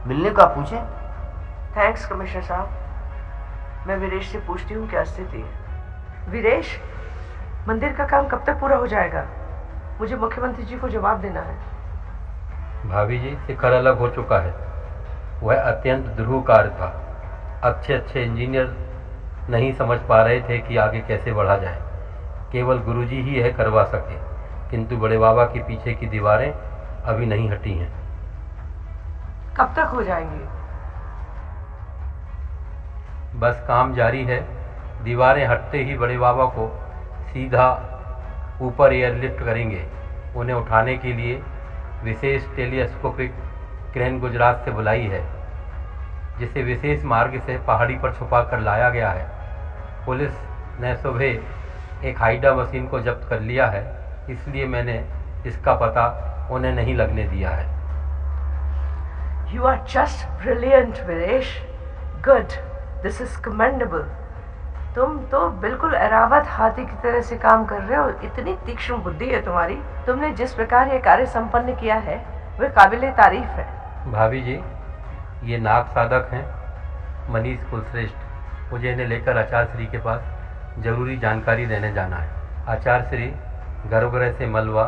मिलने का पूछें। थैंक्स कमिश्नर साहब। मैं वीरेश से पूछती हूँ क्या स्थिति है। वीरेश, मंदिर का काम कब तक पूरा हो जाएगा? मुझे मुख्यमंत्री जी को जवाब देना है। भाभी जी, शिखर अलग हो चुका है। वह अत्यंत दुरूह कार्य था। अच्छे अच्छे इंजीनियर नहीं समझ पा रहे थे कि आगे कैसे बढ़ा जाए। केवल गुरुजी ही यह करवा सके, किंतु बड़े बाबा के पीछे की दीवारें अभी नहीं हटी हैं। कब तक हो जाएंगी? बस काम जारी है। दीवारें हटते ही बड़े बाबा को सीधा ऊपर एयरलिफ्ट करेंगे। उन्हें उठाने के लिए विशेष टेलीस्कोपिक क्रेन गुजरात से बुलाई है, जिसे विशेष मार्ग से पहाड़ी पर छुपा कर लाया गया है। पुलिस ने सुबह एक हाइडा मशीन को जब्त कर लिया है, इसलिए मैंने इसका पता उन्हें नहीं लगने दिया है। You are just brilliant, Viresh. Good. This is commendable. तुम तो बिल्कुल ऐरावत हाथी की तरह से काम कर रहे हो। इतनी तीक्ष्ण बुद्धि है तुम्हारी। तुमने जिस प्रकार ये कार्य संपन्न किया है वह काबिले तारीफ है। भाभी जी, ये नाग साधक हैं मनीष कुलश्रेष्ठ। मुझे इन्हें लेकर आचार्य श्री के पास जरूरी जानकारी देने जाना है। आचार्य श्री, गर्भगृह से मलबा,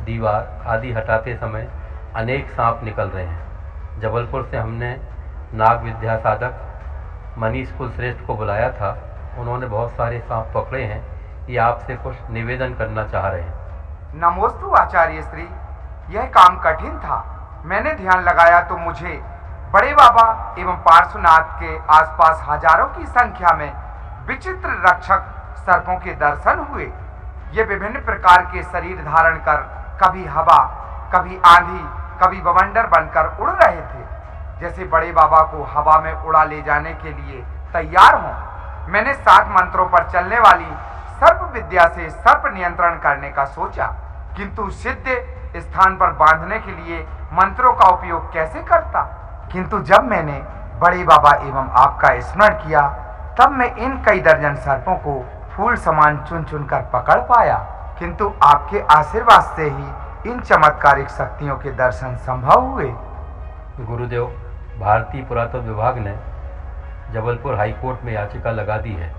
दीवार आदि हटाते समय अनेक सांप निकल रहे हैं। जबलपुर से हमने नाग विद्या साधक मनीष कुलश्रेष्ठ को बुलाया था। उन्होंने बहुत सारे सांप पकड़े हैं। ये आपसे कुछ निवेदन करना चाह रहे हैं। नमोस्तु आचार्य श्री। यह काम कठिन था। मैंने ध्यान लगाया तो मुझे बड़े बाबा एवं पार्श्वनाथ के आसपास हजारों की संख्या में विचित्र रक्षक सर्पों के दर्शन हुए। ये विभिन्न प्रकार के शरीर धारण कर कभी हवा, कभी आंधी, कभी बवंडर बनकर उड़ रहे थे, जैसे बड़े बाबा को हवा में उड़ा ले जाने के लिए तैयार हों। मैंने 7 मंत्रों पर चलने वाली सर्प विद्या से सर्प नियंत्रण करने का सोचा, किंतु सिद्ध स्थान पर बांधने के लिए मंत्रों का उपयोग कैसे करता। किंतु जब मैंने बड़े बाबा एवं आपका स्मरण किया, तब मैं इन कई दर्जन सर्पों को फूल समान चुन चुन कर पकड़ पाया। किंतु आपके आशीर्वाद से ही इन चमत्कारिक शक्तियों के दर्शन संभव हुए। गुरुदेव, भारतीय पुरातत्व विभाग ने जबलपुर हाई कोर्ट में याचिका लगा दी है।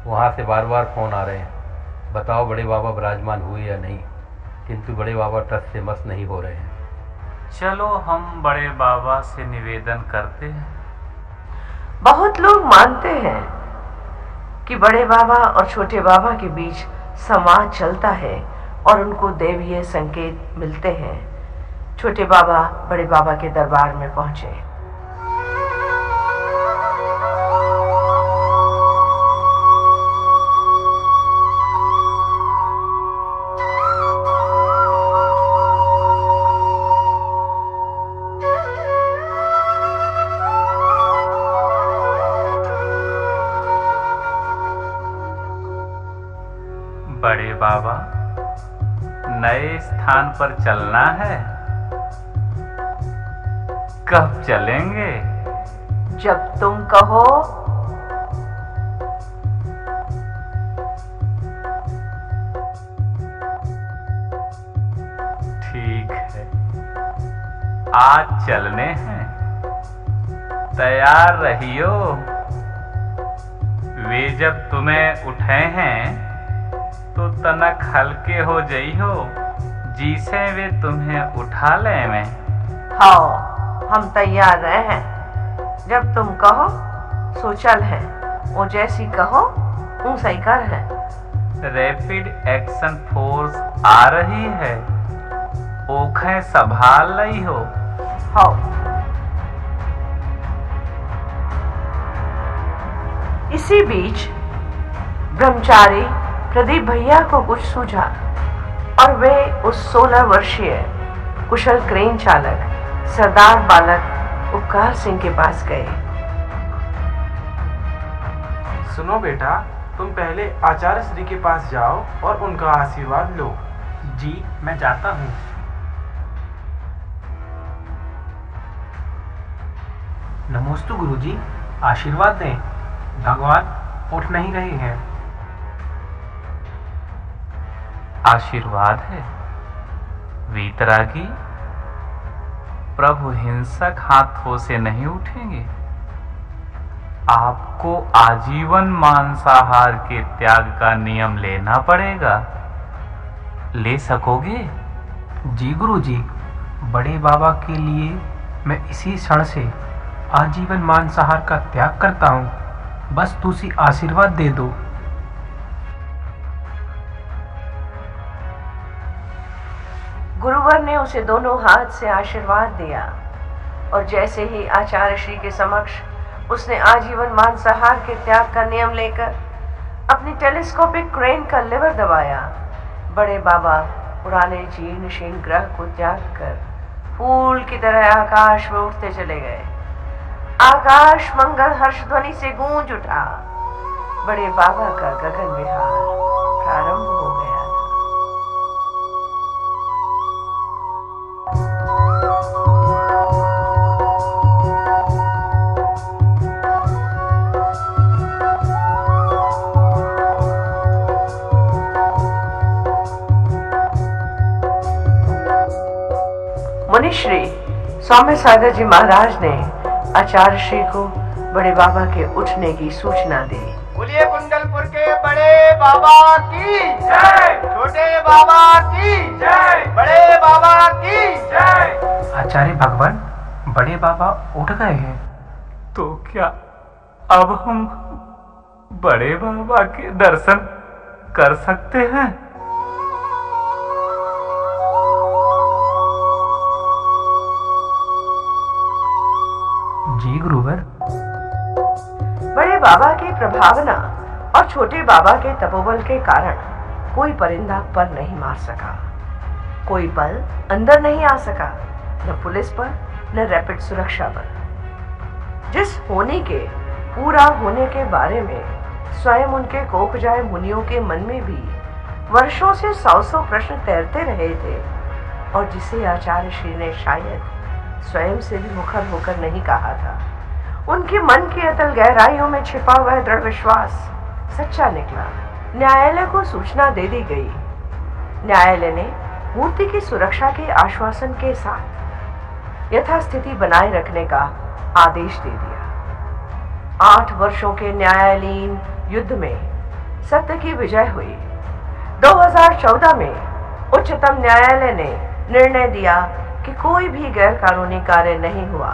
वहाँ से बार बार फोन आ रहे हैं। बताओ बड़े बाबा विराजमान हुए या नहीं, किंतु बड़े बाबा ट्रस्ट से मस नहीं हो रहे हैं। चलो हम बड़े बाबा से निवेदन करते हैं। बहुत लोग मानते हैं कि बड़े बाबा और छोटे बाबा के बीच संवाद चलता है और उनको देवीय संकेत मिलते हैं। छोटे बाबा बड़े बाबा के दरबार में पहुंचे। बड़े बाबा, नए स्थान पर चलना है। कब चलेंगे? जब तुम कहो। ठीक है, आज चलने हैं। तैयार रहियो। वे जब तुम्हें उठे हैं तो तनक हल्के हो जई हो, जिसे वे तुम्हें उठा ले में। हाँ, हम तैयार रहे हैं। जब तुम कहो सो चल है। वो जैसी कहो वो सही कर है। रैपिड एक्शन फोर्स आ रही है। ओखें संभाल रही हो। हाँ। इसी बीच ब्रह्मचारी प्रदीप भैया को कुछ सूझा और वे उस 16 वर्षीय कुशल क्रेन चालक सरदार बालक उपकार सिंह के पास गए। सुनो बेटा, तुम पहले आचार्य श्री के पास जाओ और उनका आशीर्वाद लो। जी, मैं जाता हूँ। नमोस्तु गुरुजी, आशीर्वाद दें। भगवान उठ नहीं रहे हैं। आशीर्वाद है वीतरागी। प्रभु हिंसक हाथों से नहीं उठेंगे। आपको आजीवन मांसाहार के त्याग का नियम लेना पड़ेगा। ले सकोगे? जी गुरुजी, बड़े बाबा के लिए मैं इसी क्षण से आजीवन मांसाहार का त्याग करता हूँ। बस तुसी आशीर्वाद दे दो। गुरुवर ने उसे दोनों हाथ से आशीर्वाद दिया और जैसे ही आचार्य श्री के समक्ष उसने आजीवन मांसाहार के त्याग का नियम लेकर अपनी टेलीस्कोपिक क्रेन का लिवर दबाया, बड़े बाबा पुराने जीर्ण शीर्ण ग्रह को त्याग कर फूल की तरह आकाश में उठते चले गए। आकाश मंगल हर्ष ध्वनि से गूंज उठा। बड़े बाबा का गगन विहार प्रारंभ हो गया था। मुनिश्री सौम्य सागर जी महाराज ने आचार्य श्री को बड़े बाबा के उठने की सूचना दी। बोलिए कुंडलपुर के बड़े बाबा की जय, छोटे बाबा की जय, बड़े बाबा की जय। आचार्य भगवान, बड़े बाबा उठ गए हैं। तो क्या अब हम बड़े बाबा के दर्शन कर सकते हैं? जी गुरुवर। बड़े बाबा की प्रभावना और छोटे बाबा के तपोबल के कारण कोई परिंदा पर नहीं मार सका, कोई बल अंदर नहीं आ सका, न पुलिस पर न रैपिड सुरक्षा बल। जिस होने के पूरा होने के बारे में स्वयं उनके कोपजाए मुनियों के मन में भी वर्षों से 100 प्रश्न तैरते रहे थे और जिसे आचार्य श्री ने शायद स्वयं से भी मुखर होकर नहीं कहा था, उनके मन की अतल गहराइयों में छिपा हुआ दृढ़ विश्वास सच्चा निकला। न्यायालय को सूचना दे दी गई। न्यायालय ने मूर्ति की सुरक्षा के आश्वासन के साथ यथास्थिति बनाए रखने का आदेश दे दिया। 8 वर्षों के न्यायालयीन युद्ध में सत्य की विजय हुई। 2014 में उच्चतम न्यायालय ने निर्णय दिया कि कोई भी गैर कानूनी कार्य नहीं हुआ।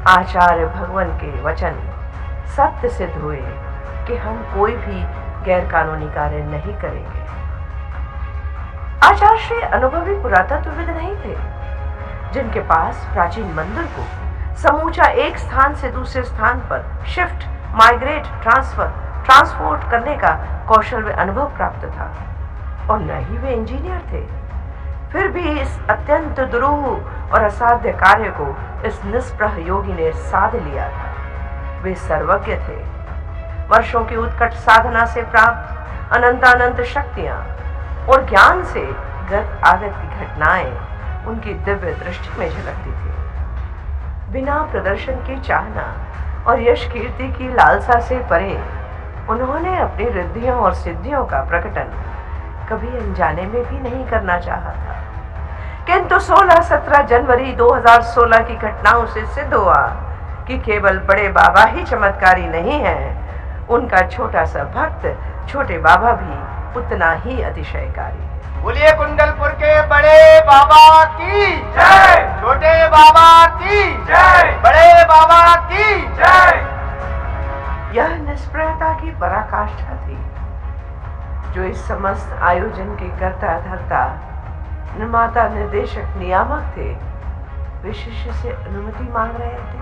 आचार्य भगवान के वचन सत्य सिद्ध हुए कि हम कोई भी गैर कानूनी कार्य नहीं करेंगे। आचार्य श्री अनुभवी पुरातत्वविद नहीं थे, जिनके पास प्राचीन मंदिर को समूचा एक स्थान से दूसरे स्थान पर शिफ्ट, माइग्रेट, ट्रांसपोर्ट करने का कौशल व अनुभव प्राप्त था, और न ही वे इंजीनियर थे। फिर भी इस अत्यंत दुरूह और असाध्य कार्य को इस निष्प्रह योगी ने साध लिया था। वे सर्वज्ञ थे। वर्षों की उत्कट साधना से प्राप्त अनंतानंत शक्तियां और ज्ञान से गत आगत की घटनाएं उनकी दिव्य दृष्टि में झलकती थी। बिना प्रदर्शन की चाहना और यश कीर्ति की लालसा से परे उन्होंने अपनी रिद्धियों और सिद्धियों का प्रकटन कभी अनजाने में भी नहीं करना चाहा था। किंतु 16-17 जनवरी 2016 की घटनाओं से सिद्ध हुआ कि केवल बड़े बाबा ही चमत्कारी नहीं हैं, उनका छोटा सा भक्त छोटे बाबा भी उतना ही अतिशयकारी है। बोलिए कुंडलपुर के बड़े बाबा की जय, छोटे बाबा की जय, बड़े बाबा की जय। यह निष्प्रयता की पराकाष्ठा थी जो इस समस्त आयोजन के कर्ता धर्ता, निर्माता, निर्देशक, नियामक थे। वे शिष्य से अनुमति मांग रहे थे।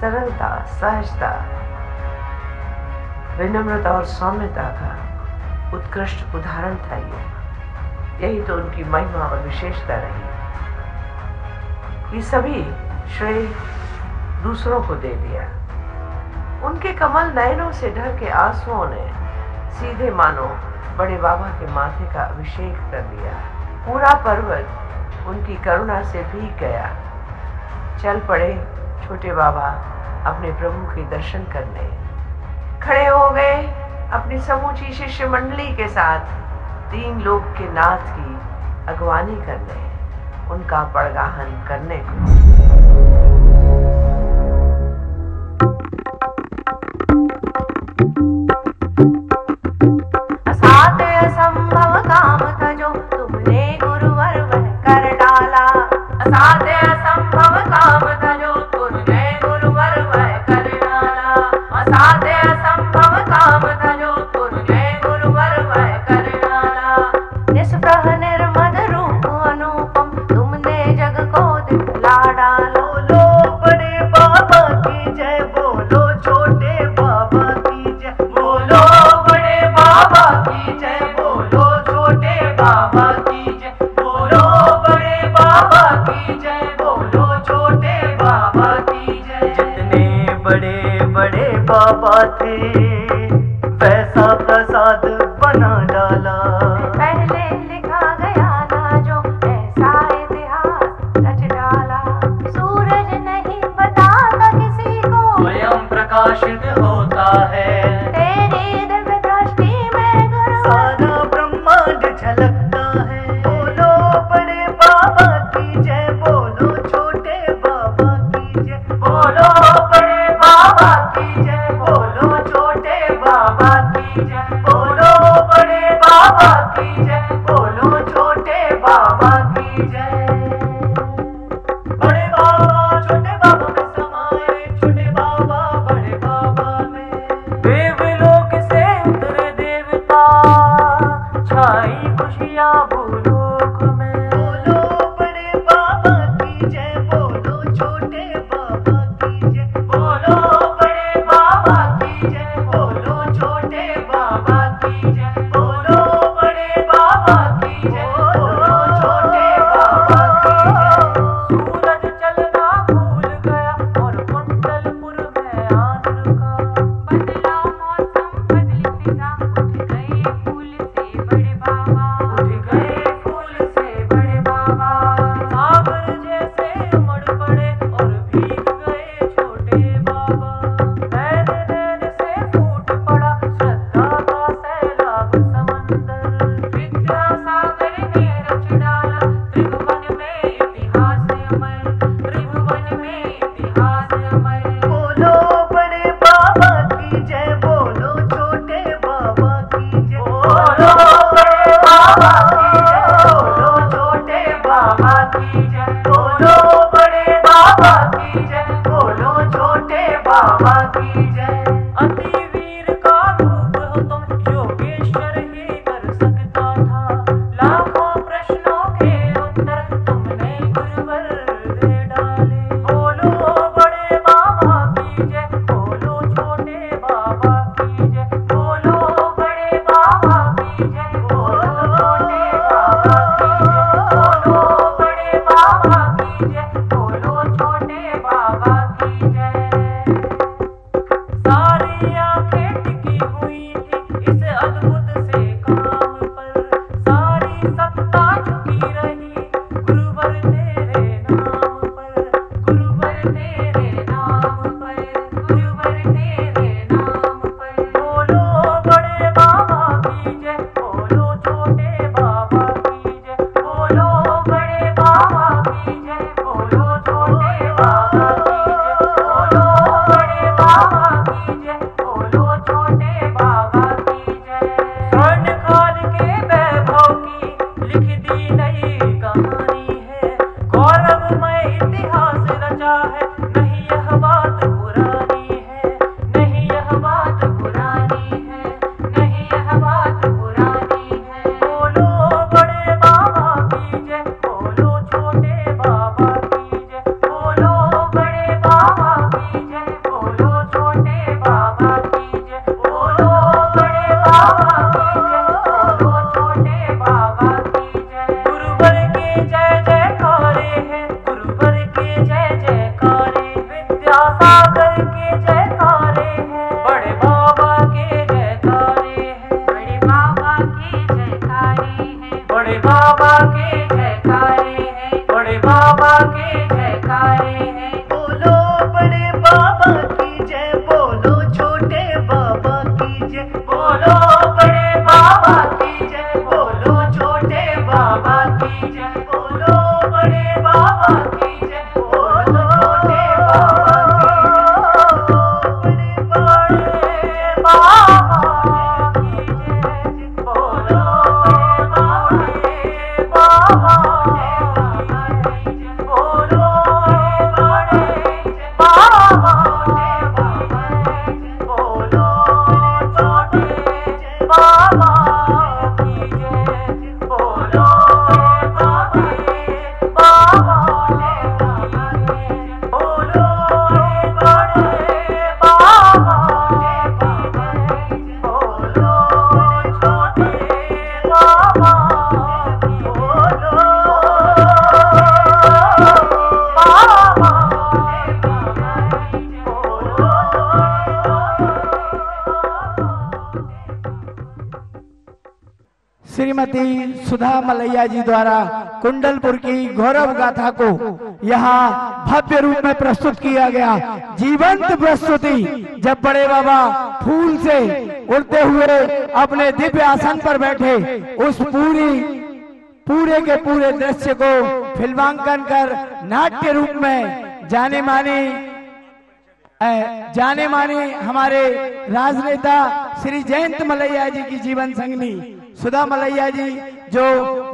सरलता, सहजता, विनम्रता और सौम्यता का उत्कृष्ट उदाहरण था यही तो उनकी महिमा और विशेषता रही। ये सभी श्रेय दूसरों को दे दिया। उनके कमल नयनों से ढर के आंसुओं ने सीधे मानो बड़े बाबा के माथे का अभिषेक कर दिया। पूरा पर्वत उनकी करुणा से भीग गया। चल पड़े छोटे बाबा अपने प्रभु के दर्शन करने। खड़े हो गए अपनी समूची शिष्य मंडली के साथ 3 लोक के नाथ की अगवानी करने, उनका बड़गाहन करने को। असंभव काम था जो तुमने गुरुवर वह कर डाला। असाध्य असंभव काम था जो तुमने गुरुवर वह कर डाला। असाध्य असंभव काम था जो तुमने गुरुवर वह कर डाला। निष्प्रह निर्मद रूप अनुपम तुमने जग को दिखला डाला। बोलो बड़े बाबा की जय, बोलो छोटे बाबा की जय, बोलो बड़े बाबा की जय, बोलो छोटे बाबा की जय, बोलो बड़े बाबा की जय, बोलो छोटे बाबा की जय। जितने बड़े बड़े बाबा थे वैसा प्रसाद बना डाला। पहले लिखा गया ना जो ऐसा इतिहास रच डाला। सूरज नहीं बताता किसी को, स्वयं प्रकाशित होता है। तेरी दिव्य दृष्टि में गुरु सारा ब्रह्मांड झलकता है। बोलो बड़े बाबा की की जय, बोलो बड़े बाबा की जय, बोलो छोटे बाबा की जय। बड़े बाबा छोटे बाबा में समाए, छोटे बाबा बड़े बाबा में। देवलोक से उतरे देवता, छाई खुशियाँ भूलोक में। बोलो बड़े बाबा की जय, बोलो छोटे बाबा की जय, बोलो बड़े बाबा की जय, बोलो छोटे बाबा की जय, बोलो बड़े बाबा की जय, बोलो छोटे बाबा की जय। सूरज चलना भूल गया और कुंडलपुर में आन रुका। बदला मौसम बदली फिजा, उठ गए फूल से बड़े बाबा, उठ गए फूल से बड़े बाबा। सागर जैसे उमड़ पड़े और भीग गए छोटे बाबा। नैन नैन से फूट पड़ा श्रद्धा का सैलाब समंदर। विद्यासागर ने रच डाला त्रिभुवन में इतिहास अमर, त्रिभुवन में इतिहास अमर। बोलो बड़े बाबा की जय, बोलो छोटे बाबा की जय, बोलो बड़े बाबा की जय, बोलो छोटे बाबा की जय, बोलो बड़े बाबा की जय, बोलो छोटे बाबा की जय। अति वीर का रूप हो तुम, योगेश्वर ही कर सकता था। लाखों प्रश्नों के उत्तर तुमने गुरुवर दे डाले। बोलो बड़े बाबा की जय, बोलो छोटे बाबा की जय, बोलो बड़े बाबा की जय, बोलो छोटे बाबा की जय, बोलो बड़े बाबा की जय, बोलो छोटे बाबा की जय। सारी आंखें टिकी हुई थी इस अद्भुत से काम पर, सारी सत्ता झुकी रही गुरुवर तेरे नाम पर, गुरुवर तेरे नाम पर, गुरुवर तेरे नाम पर। बोलो बड़े बाबा की जय, बोलो छोटे बाबा की जय, बोलो बड़े बाबा की जय, बोलो छोटे बाबा की जय, बोलो बड़े बाबा की जय, बोलो छोटे बाबा की जय। स्वर्ण काल के वैभव की लिख दी नई कहानी है, गौरवमय इतिहास रचा है, नहीं यह बात पुरानी है, नहीं यह बात पुरानी है, नहीं यह बात पुरानी है। बोलो बड़े बाबा की जय, बोलो छोटे बाबा की जय, बोलो बड़े बाबा की जय, बोलो छोटे बाबा की जय, बोलो बड़े बाबा की जय, बोलो छोटे बाबा की जय। गुरुवर के जय जयकारे हैं, गुरुवर के जय जयकारे, विद्यासागर के जयकारे हैं, बड़े बाबा के जयकारे हैं, बड़े बाबा के जयकारे हैं, बड़े बाबा के जयकारे हैं, बड़े बाबा के जयकारे हैं। बोलो बड़े बाबा की जय, बोलो छोटे बाबा की जय, बोलो बड़े बाबा की जय, बोलो छोटे बाबा की जय, बोलो बड़े बाबा की जय, बोलो छोटे बाबा की जय, बड़े बड़े बाबा की जय, बोलो बड़े बाबा की जय, बोलो बड़े बाबा बोलो छोटे बाबा की जय, बोलो बड़े बाबा की जय, बोलो बड़े बाबा की जय, बोलो छोटे बाबा की, बोलो श्रीमती सुधा मलैया जी द्वारा कुंडलपुर की गौरव गाथा को यहाँ भव्य रूप में प्रस्तुत किया गया। जीवंत प्रस्तुति, जब बड़े बाबा फूल से उड़ते हुए अपने दिव्य आसन पर बैठे, उस पूरे के पूरे दृश्य को फिल्मांकन कर नाट्य रूप में जाने मानी जाने माने हमारे राजनेता श्री जयंत मलैया जी की जीवन संगनी सुधा मलैया जी, जो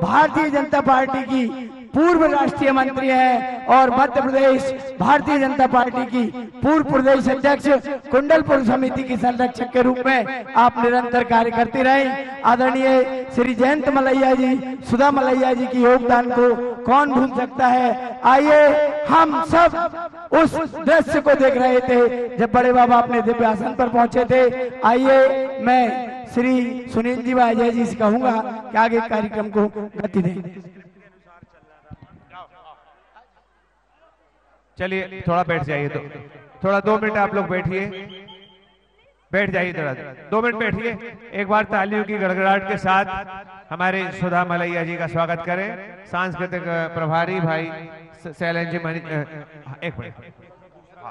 भारतीय जनता पार्टी की पूर्व राष्ट्रीय मंत्री है और मध्य प्रदेश भारतीय जनता पार्टी की पूर्व प्रदेश अध्यक्ष, कुंडलपुर समिति की संरक्षक के रूप में आप निरंतर कार्य करते रहे। आदरणीय श्री जयंत मलैया जी, सुधा मलैया जी के योगदान को कौन भूल सकता है। आइए हम सब उस दृश्य को देख रहे थे जब बड़े बाबा अपने दिव्य आसन पर पहुंचे थे। आइए मैं श्री सुनील जी वाजय जी से कहूंगा कि आगे कार्यक्रम को गति दें। चलिए थोड़ा बैठ जाइए, तो थोड़ा 2 मिनट आप लोग बैठिए, बैठ जाइए, थोड़ा 2 मिनट बैठिए। एक बार तालियों की गड़गड़ाहट के साथ हमारे सुधा मलैया जी का स्वागत करें। सांस्कृतिक प्रभारी भाई शैलेंद्र जी, एक मिनट,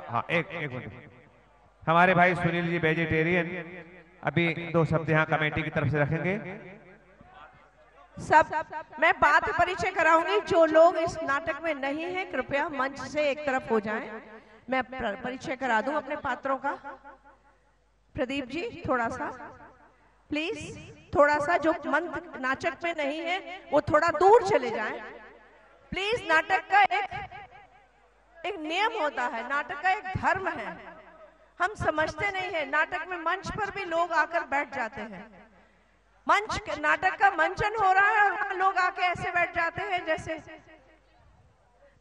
हाँ एक मिनट, हमारे भाई सुनील जी वेजिटेरियन अभी 2 शब्द यहाँ कमेटी की तरफ से रखेंगे। सब मैं बात परिचय कराऊंगी। जो लोग इस नाटक में नहीं हैं कृपया मंच से एक तरफ हो जाएं। मैं परिचय करा दूं अपने पात्रों का। प्रदीप जी थोड़ा सा प्लीज, थोड़ा सा जो नाटक में नहीं है वो थोड़ा दूर चले जाएं प्लीज। नाटक का एक नियम होता है, नाटक का एक धर्म है, हम समझते नहीं है। नाटक में मंच पर भी लोग आकर बैठ जाते हैं, नाटक का मंचन हो रहा है और वहां लोग आके ऐसे बैठ जाते हैं जैसे।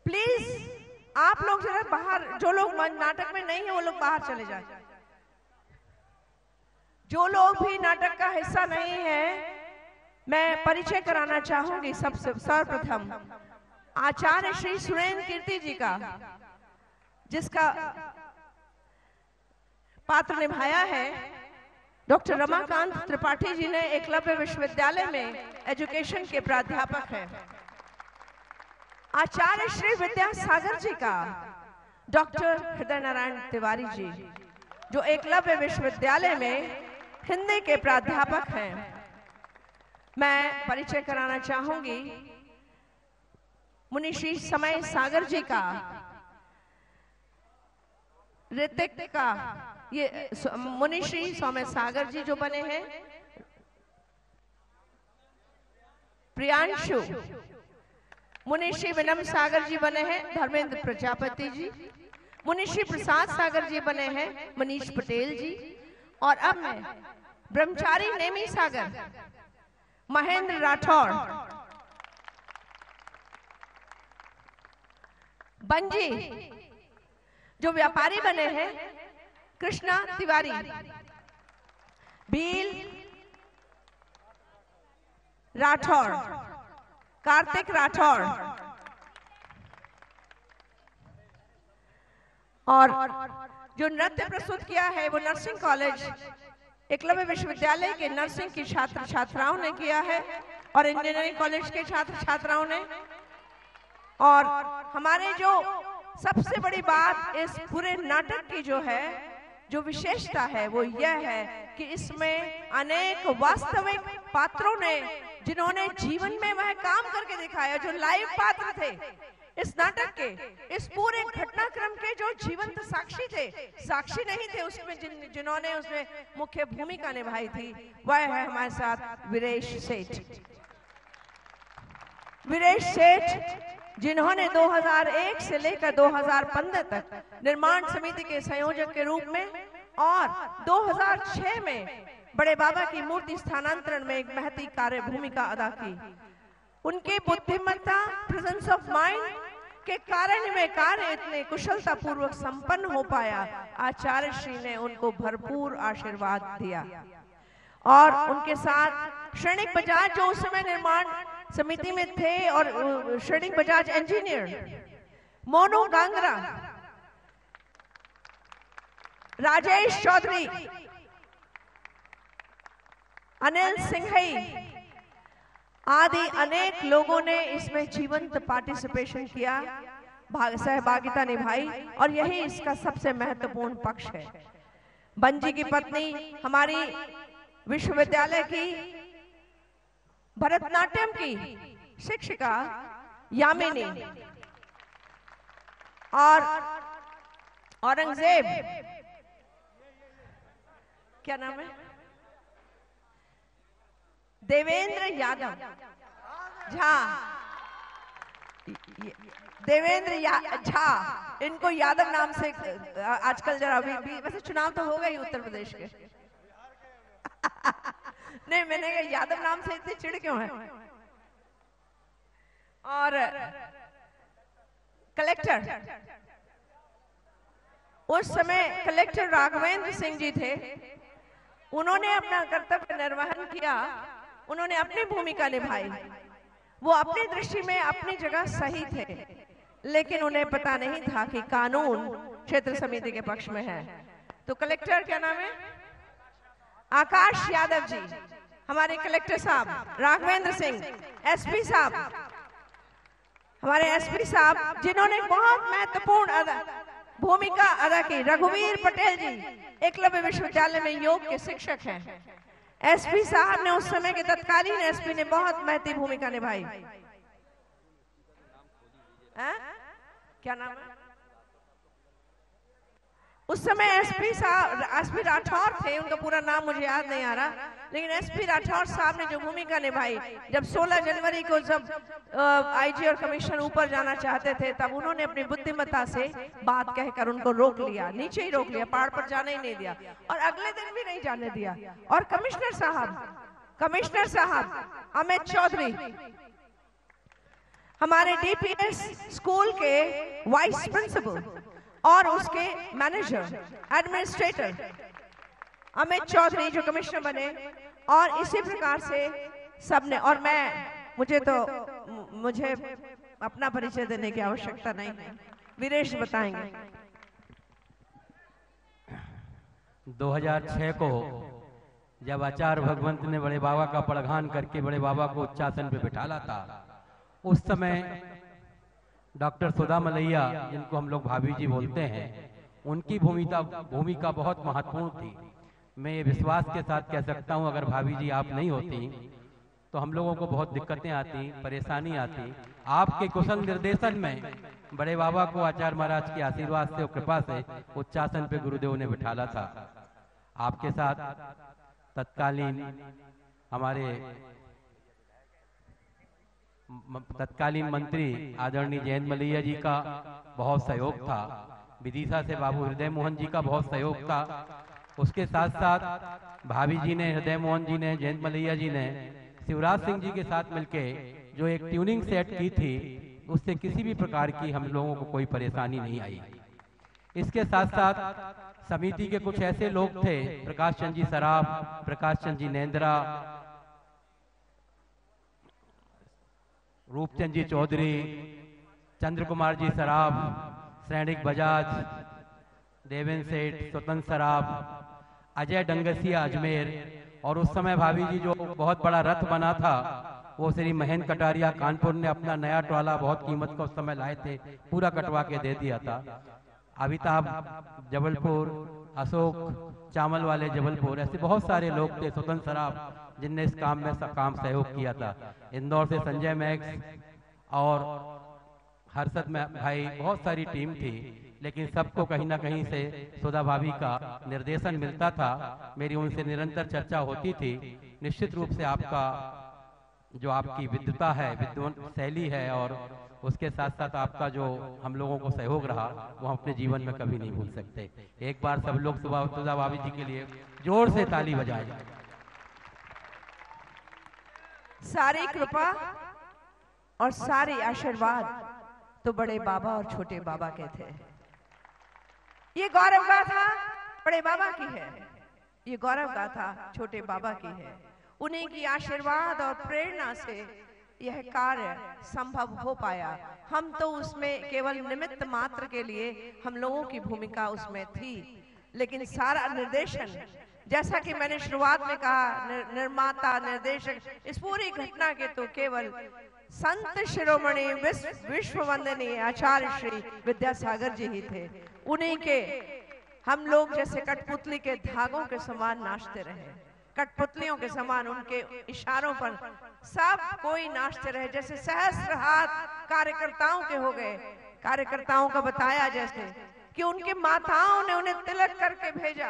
प्लीज आप लोग जरा बाहर, जो लोग नाटक में नहीं है वो लोग बाहर चले जाए। जो लोग भी नाटक का हिस्सा नहीं है, मैं परिचय कराना चाहूंगी सबसे सर्वप्रथम आचार्य श्री सुरेंद्र कीर्ति जी का, जिसका पात्र निभाया है डॉक्टर रमाकांत त्रिपाठी जी ने एकलव्य विश्वविद्यालय में एजुकेशन के प्राध्यापक हैं। आचार्य श्री विद्यासागर जी का डॉक्टर हृदय नारायण तिवारी जी, जो एकलव्य विश्वविद्यालय में हिंदी के प्राध्यापक हैं। मैं परिचय कराना चाहूंगी मुनिश्री समय सागर जी का, ऋतिक का, ये मुनिश्री सौम्य सागर जी जो बने हैं, प्रियांशु, मुनिश्री विनम सागर जी बने हैं धर्मेंद्र प्रजापति जी, मुनिश्री प्रसाद सागर जी बने हैं मनीष पटेल जी, और अब मैं ब्रह्मचारी नेमी सागर महेंद्र राठौर, बंजी जो व्यापारी बने हैं कृष्णा तिवारी, भील राठौर, कार्तिक राठौर, और जो नृत्य प्रस्तुत किया है वो नर्सिंग कॉलेज एकलव्य विश्वविद्यालय के नर्सिंग की छात्र छात्राओं ने किया है और इंजीनियरिंग कॉलेज के छात्र छात्राओं ने। और हमारे जो सबसे बड़ी बात इस पूरे नाटक की जो है, जो विशेषता है वो यह है कि इसमें अनेक वास्तविक पात्रों ने, जिन्होंने जीवन में वह काम करके दिखाया, जो लाइव पात्र थे इस नाटक के, इस पूरे घटनाक्रम के जो जीवंत साक्षी थे, साक्षी नहीं थे उसमें, जिन्होंने उसमें मुख्य भूमिका निभाई थी, वह है हमारे साथ वीरेश सेठ। वीरेश सेठ जिन्होंने 2001 से लेकर 2015 तक निर्माण समिति के संयोजक के रूप में और 2006 में बड़े बाबा की मूर्ति स्थानांतरण में एक महती कार्य भूमिका अदा की। उनके बुद्धिमत्ता, प्रेजेंस ऑफ माइंड के कारण में कार्य इतने कुशलता पूर्वक संपन्न हो पाया। आचार्य श्री ने उनको भरपूर आशीर्वाद दिया और उनके साथ श्रेणिक बजाज जो उस समय निर्माण समिति में थे और श्रेणिक बजाज इंजीनियर, मोनू गांगरा, राजेश चौधरी, अनिल सिंघई आदि अनेक लोगों ने इसमें जीवंत पार्टिसिपेशन किया, सहभागिता निभाई और यही इसका सबसे महत्वपूर्ण पक्ष है। बंजी की पत्नी हमारी विश्वविद्यालय की भरतनाट्यम की शिक्षिका यामिनी और औरंगजेब, क्या नाम है? देवेंद्र यादव झा, देवेंद्र झा, इनको यादव नाम से आजकल जरा अभी भी, वैसे चुनाव तो हो गए उत्तर प्रदेश के नहीं, मैंने कहा यादव नाम से इतनी चिढ़ क्यों है? और कलेक्टर, उस समय कलेक्टर राघवेंद्र सिंह जी थे। उन्होंने अपना कर्तव्य निर्वहन किया, उन्होंने अपनी भूमिका निभाई। वो अपनी दृष्टि में अपनी जगह सही थे, लेकिन उन्हें पता नहीं था कि कानून क्षेत्र समिति के पक्ष में है। तो कलेक्टर, क्या नाम है? आकाश यादव जी, हमारे कलेक्टर साहब राघवेंद्र सिंह, एसपी साहब, हमारे एसपी साहब जिन्होंने बहुत महत्वपूर्ण भूमिका अदा की। रघुवीर पटेल जी एकलव्य विश्वविद्यालय में योग के शिक्षक हैं। एसपी साहब ने, उस समय के तत्कालीन एसपी ने बहुत महत्वपूर्ण भूमिका निभाई। क्या नाम है? उस समय एसपी साहब, एसपी राठौर थे, उनका पूरा नाम मुझे याद नहीं आ रहा, लेकिन एसपी राठौर साहब ने जो भूमिका निभाई, जब 16 जनवरी को जब आईजी और कमिश्नर ऊपर जाना चाहते थे, तब उन्होंने अपनी बुद्धिमत्ता से बात कहकर उनको रोक लिया, नीचे ही रोक लिया, पहाड़ पर जाने ही नहीं दिया, और अगले दिन भी नहीं जाने दिया। और कमिश्नर साहब अमित चौधरी, हमारे डीपीएस स्कूल के वाइस प्रिंसिपल और उसके मैनेजर एडमिनिस्ट्रेटर अमित चौधरी जो कमिश्नर बने, और इसी प्रकार से सबने। और मुझे अपना परिचय देने की आवश्यकता नहीं है, वीरेश बताएंगे। 2006 को जब आचार्य भगवंत ने बड़े बाबा का पड़घान करके बड़े बाबा को उच्चासन पे बिठाला था, उस समय डॉक्टर सुधा मलैया, जिनको हम लोग भाभी जी बोलते हैं, उनकी भूमिका बहुत महत्वपूर्ण थी। मैं ये विश्वास के साथ कह सकता हूँ, अगर भाभी जी आप नहीं होती तो हम लोगों को बहुत दिक्कतें आती, परेशानी आती। आपके कुशल निर्देशन में बड़े बाबा को आचार्य महाराज के आशीर्वाद से और कृपा से उच्चासन पे गुरुदेव ने बिठाला था। आपके साथ तत्कालीन हमारे तत्कालीन मंत्री आदरणीय जयंत मलैया जी का बहुत सहयोग था, विदिशा से बाबू हृदय मोहन जी का बहुत सहयोग था। उसके साथ साथ भाभी जी ने, हृदय मोहन जी ने, जयंत मलैया जी ने शिवराज सिंह जी के साथ मिलके जो एक ट्यूनिंग सेट की थी, उससे किसी भी प्रकार की हम लोगों को कोई परेशानी नहीं आई। इसके साथ साथ समिति के कुछ ऐसे लोग थे, प्रकाश चंद जी सराफ, प्रकाश चंद जी नेंद्रा, रूपचंद जी चौधरी, चंद्र कुमार जी सराफ, सैनिक बजाज, देवेंद्र सेठ, स्वतंत्र सराफ, अजय डंगसिया अजमेर, और उस समय भाभी जी जो बहुत बड़ा रथ बना था, वो श्री महेंद्र कटारिया कानपुर ने अपना नया ट्वाला बहुत कीमत का उस समय लाए थे, पूरा कटवा के दे दिया था। अमिताभ जबलपुर, अशोक चावल वाले जबलपुर, ऐसे बहुत सारे लोग थे, स्वतंत्र सराफ, जिनने इस काम में काम सहयोग किया था। इंदौर से संजय मैक्स और हर्षद भाई, बहुत सारी टीम थी, लेकिन सबको कहीं ना कहीं से सुधा भाभी का निर्देशन मिलता था। मेरी उनसे निरंतर चर्चा होती थी। निश्चित रूप से आपका जो आपकी विद्वता है, विद्वान शैली है, और उसके साथ साथ आपका जो हम लोगों को सहयोग रहा, वो हम अपने जीवन में कभी नहीं भूल सकते। एक बार सब लोग सुधा भाभी जी के लिए जोर से ताली बजाएं। सारी कृपा और सारी आशीर्वाद तो बड़े बाबा और छोटे बाबा के थे। ये गौरव गाथा बड़े बाबा की है, ये गौरव गाथा छोटे बाबा की है। उन्हीं की आशीर्वाद और प्रेरणा से यह कार्य संभव हो पाया। हम तो उसमें केवल निमित्त मात्र के लिए हम लोगों की भूमिका उसमें थी, लेकिन सारा निर्देशन, जैसा कि मैंने शुरुआत में कहा, निर्माता, निर्देशक, इस पूरी घटना के तो केवल संत शिरोमणि विश्व वंदनीय आचार्य श्री विद्यासागर जी ही थे। उन्हीं के हम लोग जैसे कठपुतली के धागों के समान नाचते रहे, कठपुतलियों के समान उनके इशारों पर सब कोई नाचते रहे। जैसे सहस्त्र हाथ कार्यकर्ताओं के हो गए, कार्यकर्ताओं का बताया जैसे कि उनके माताओं ने उन्हें तिलक करके भेजा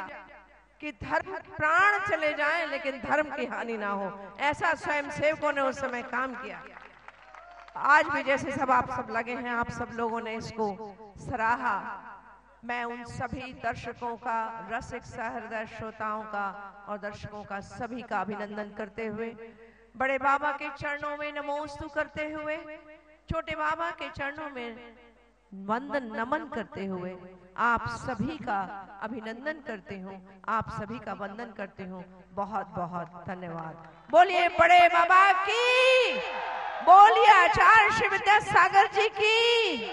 कि धर्म प्राण चले जाएं लेकिन धर्म की हानि ना हो। ऐसा स्वयं सेवकों ने उस समय काम किया। आज भी जैसे सब आप सब लगे हैं, आप सब लोगों ने इसको सराहा। मैं उन सभी दर्शकों का, रसिक सहृदय श्रोताओं का और दर्शकों का सभी का अभिनंदन करते हुए, बड़े बाबा के चरणों में नमोस्तु करते हुए, छोटे बाबा के चरणों में वंदन नमन करते हुए आप सभी का अभिनंदन करती हूँ, आप सभी का वंदन करती हूँ। बहुत बहुत धन्यवाद। बोलिए बड़े बाबा की, बोलिए आचार्य श्री विद्यासागर जी की।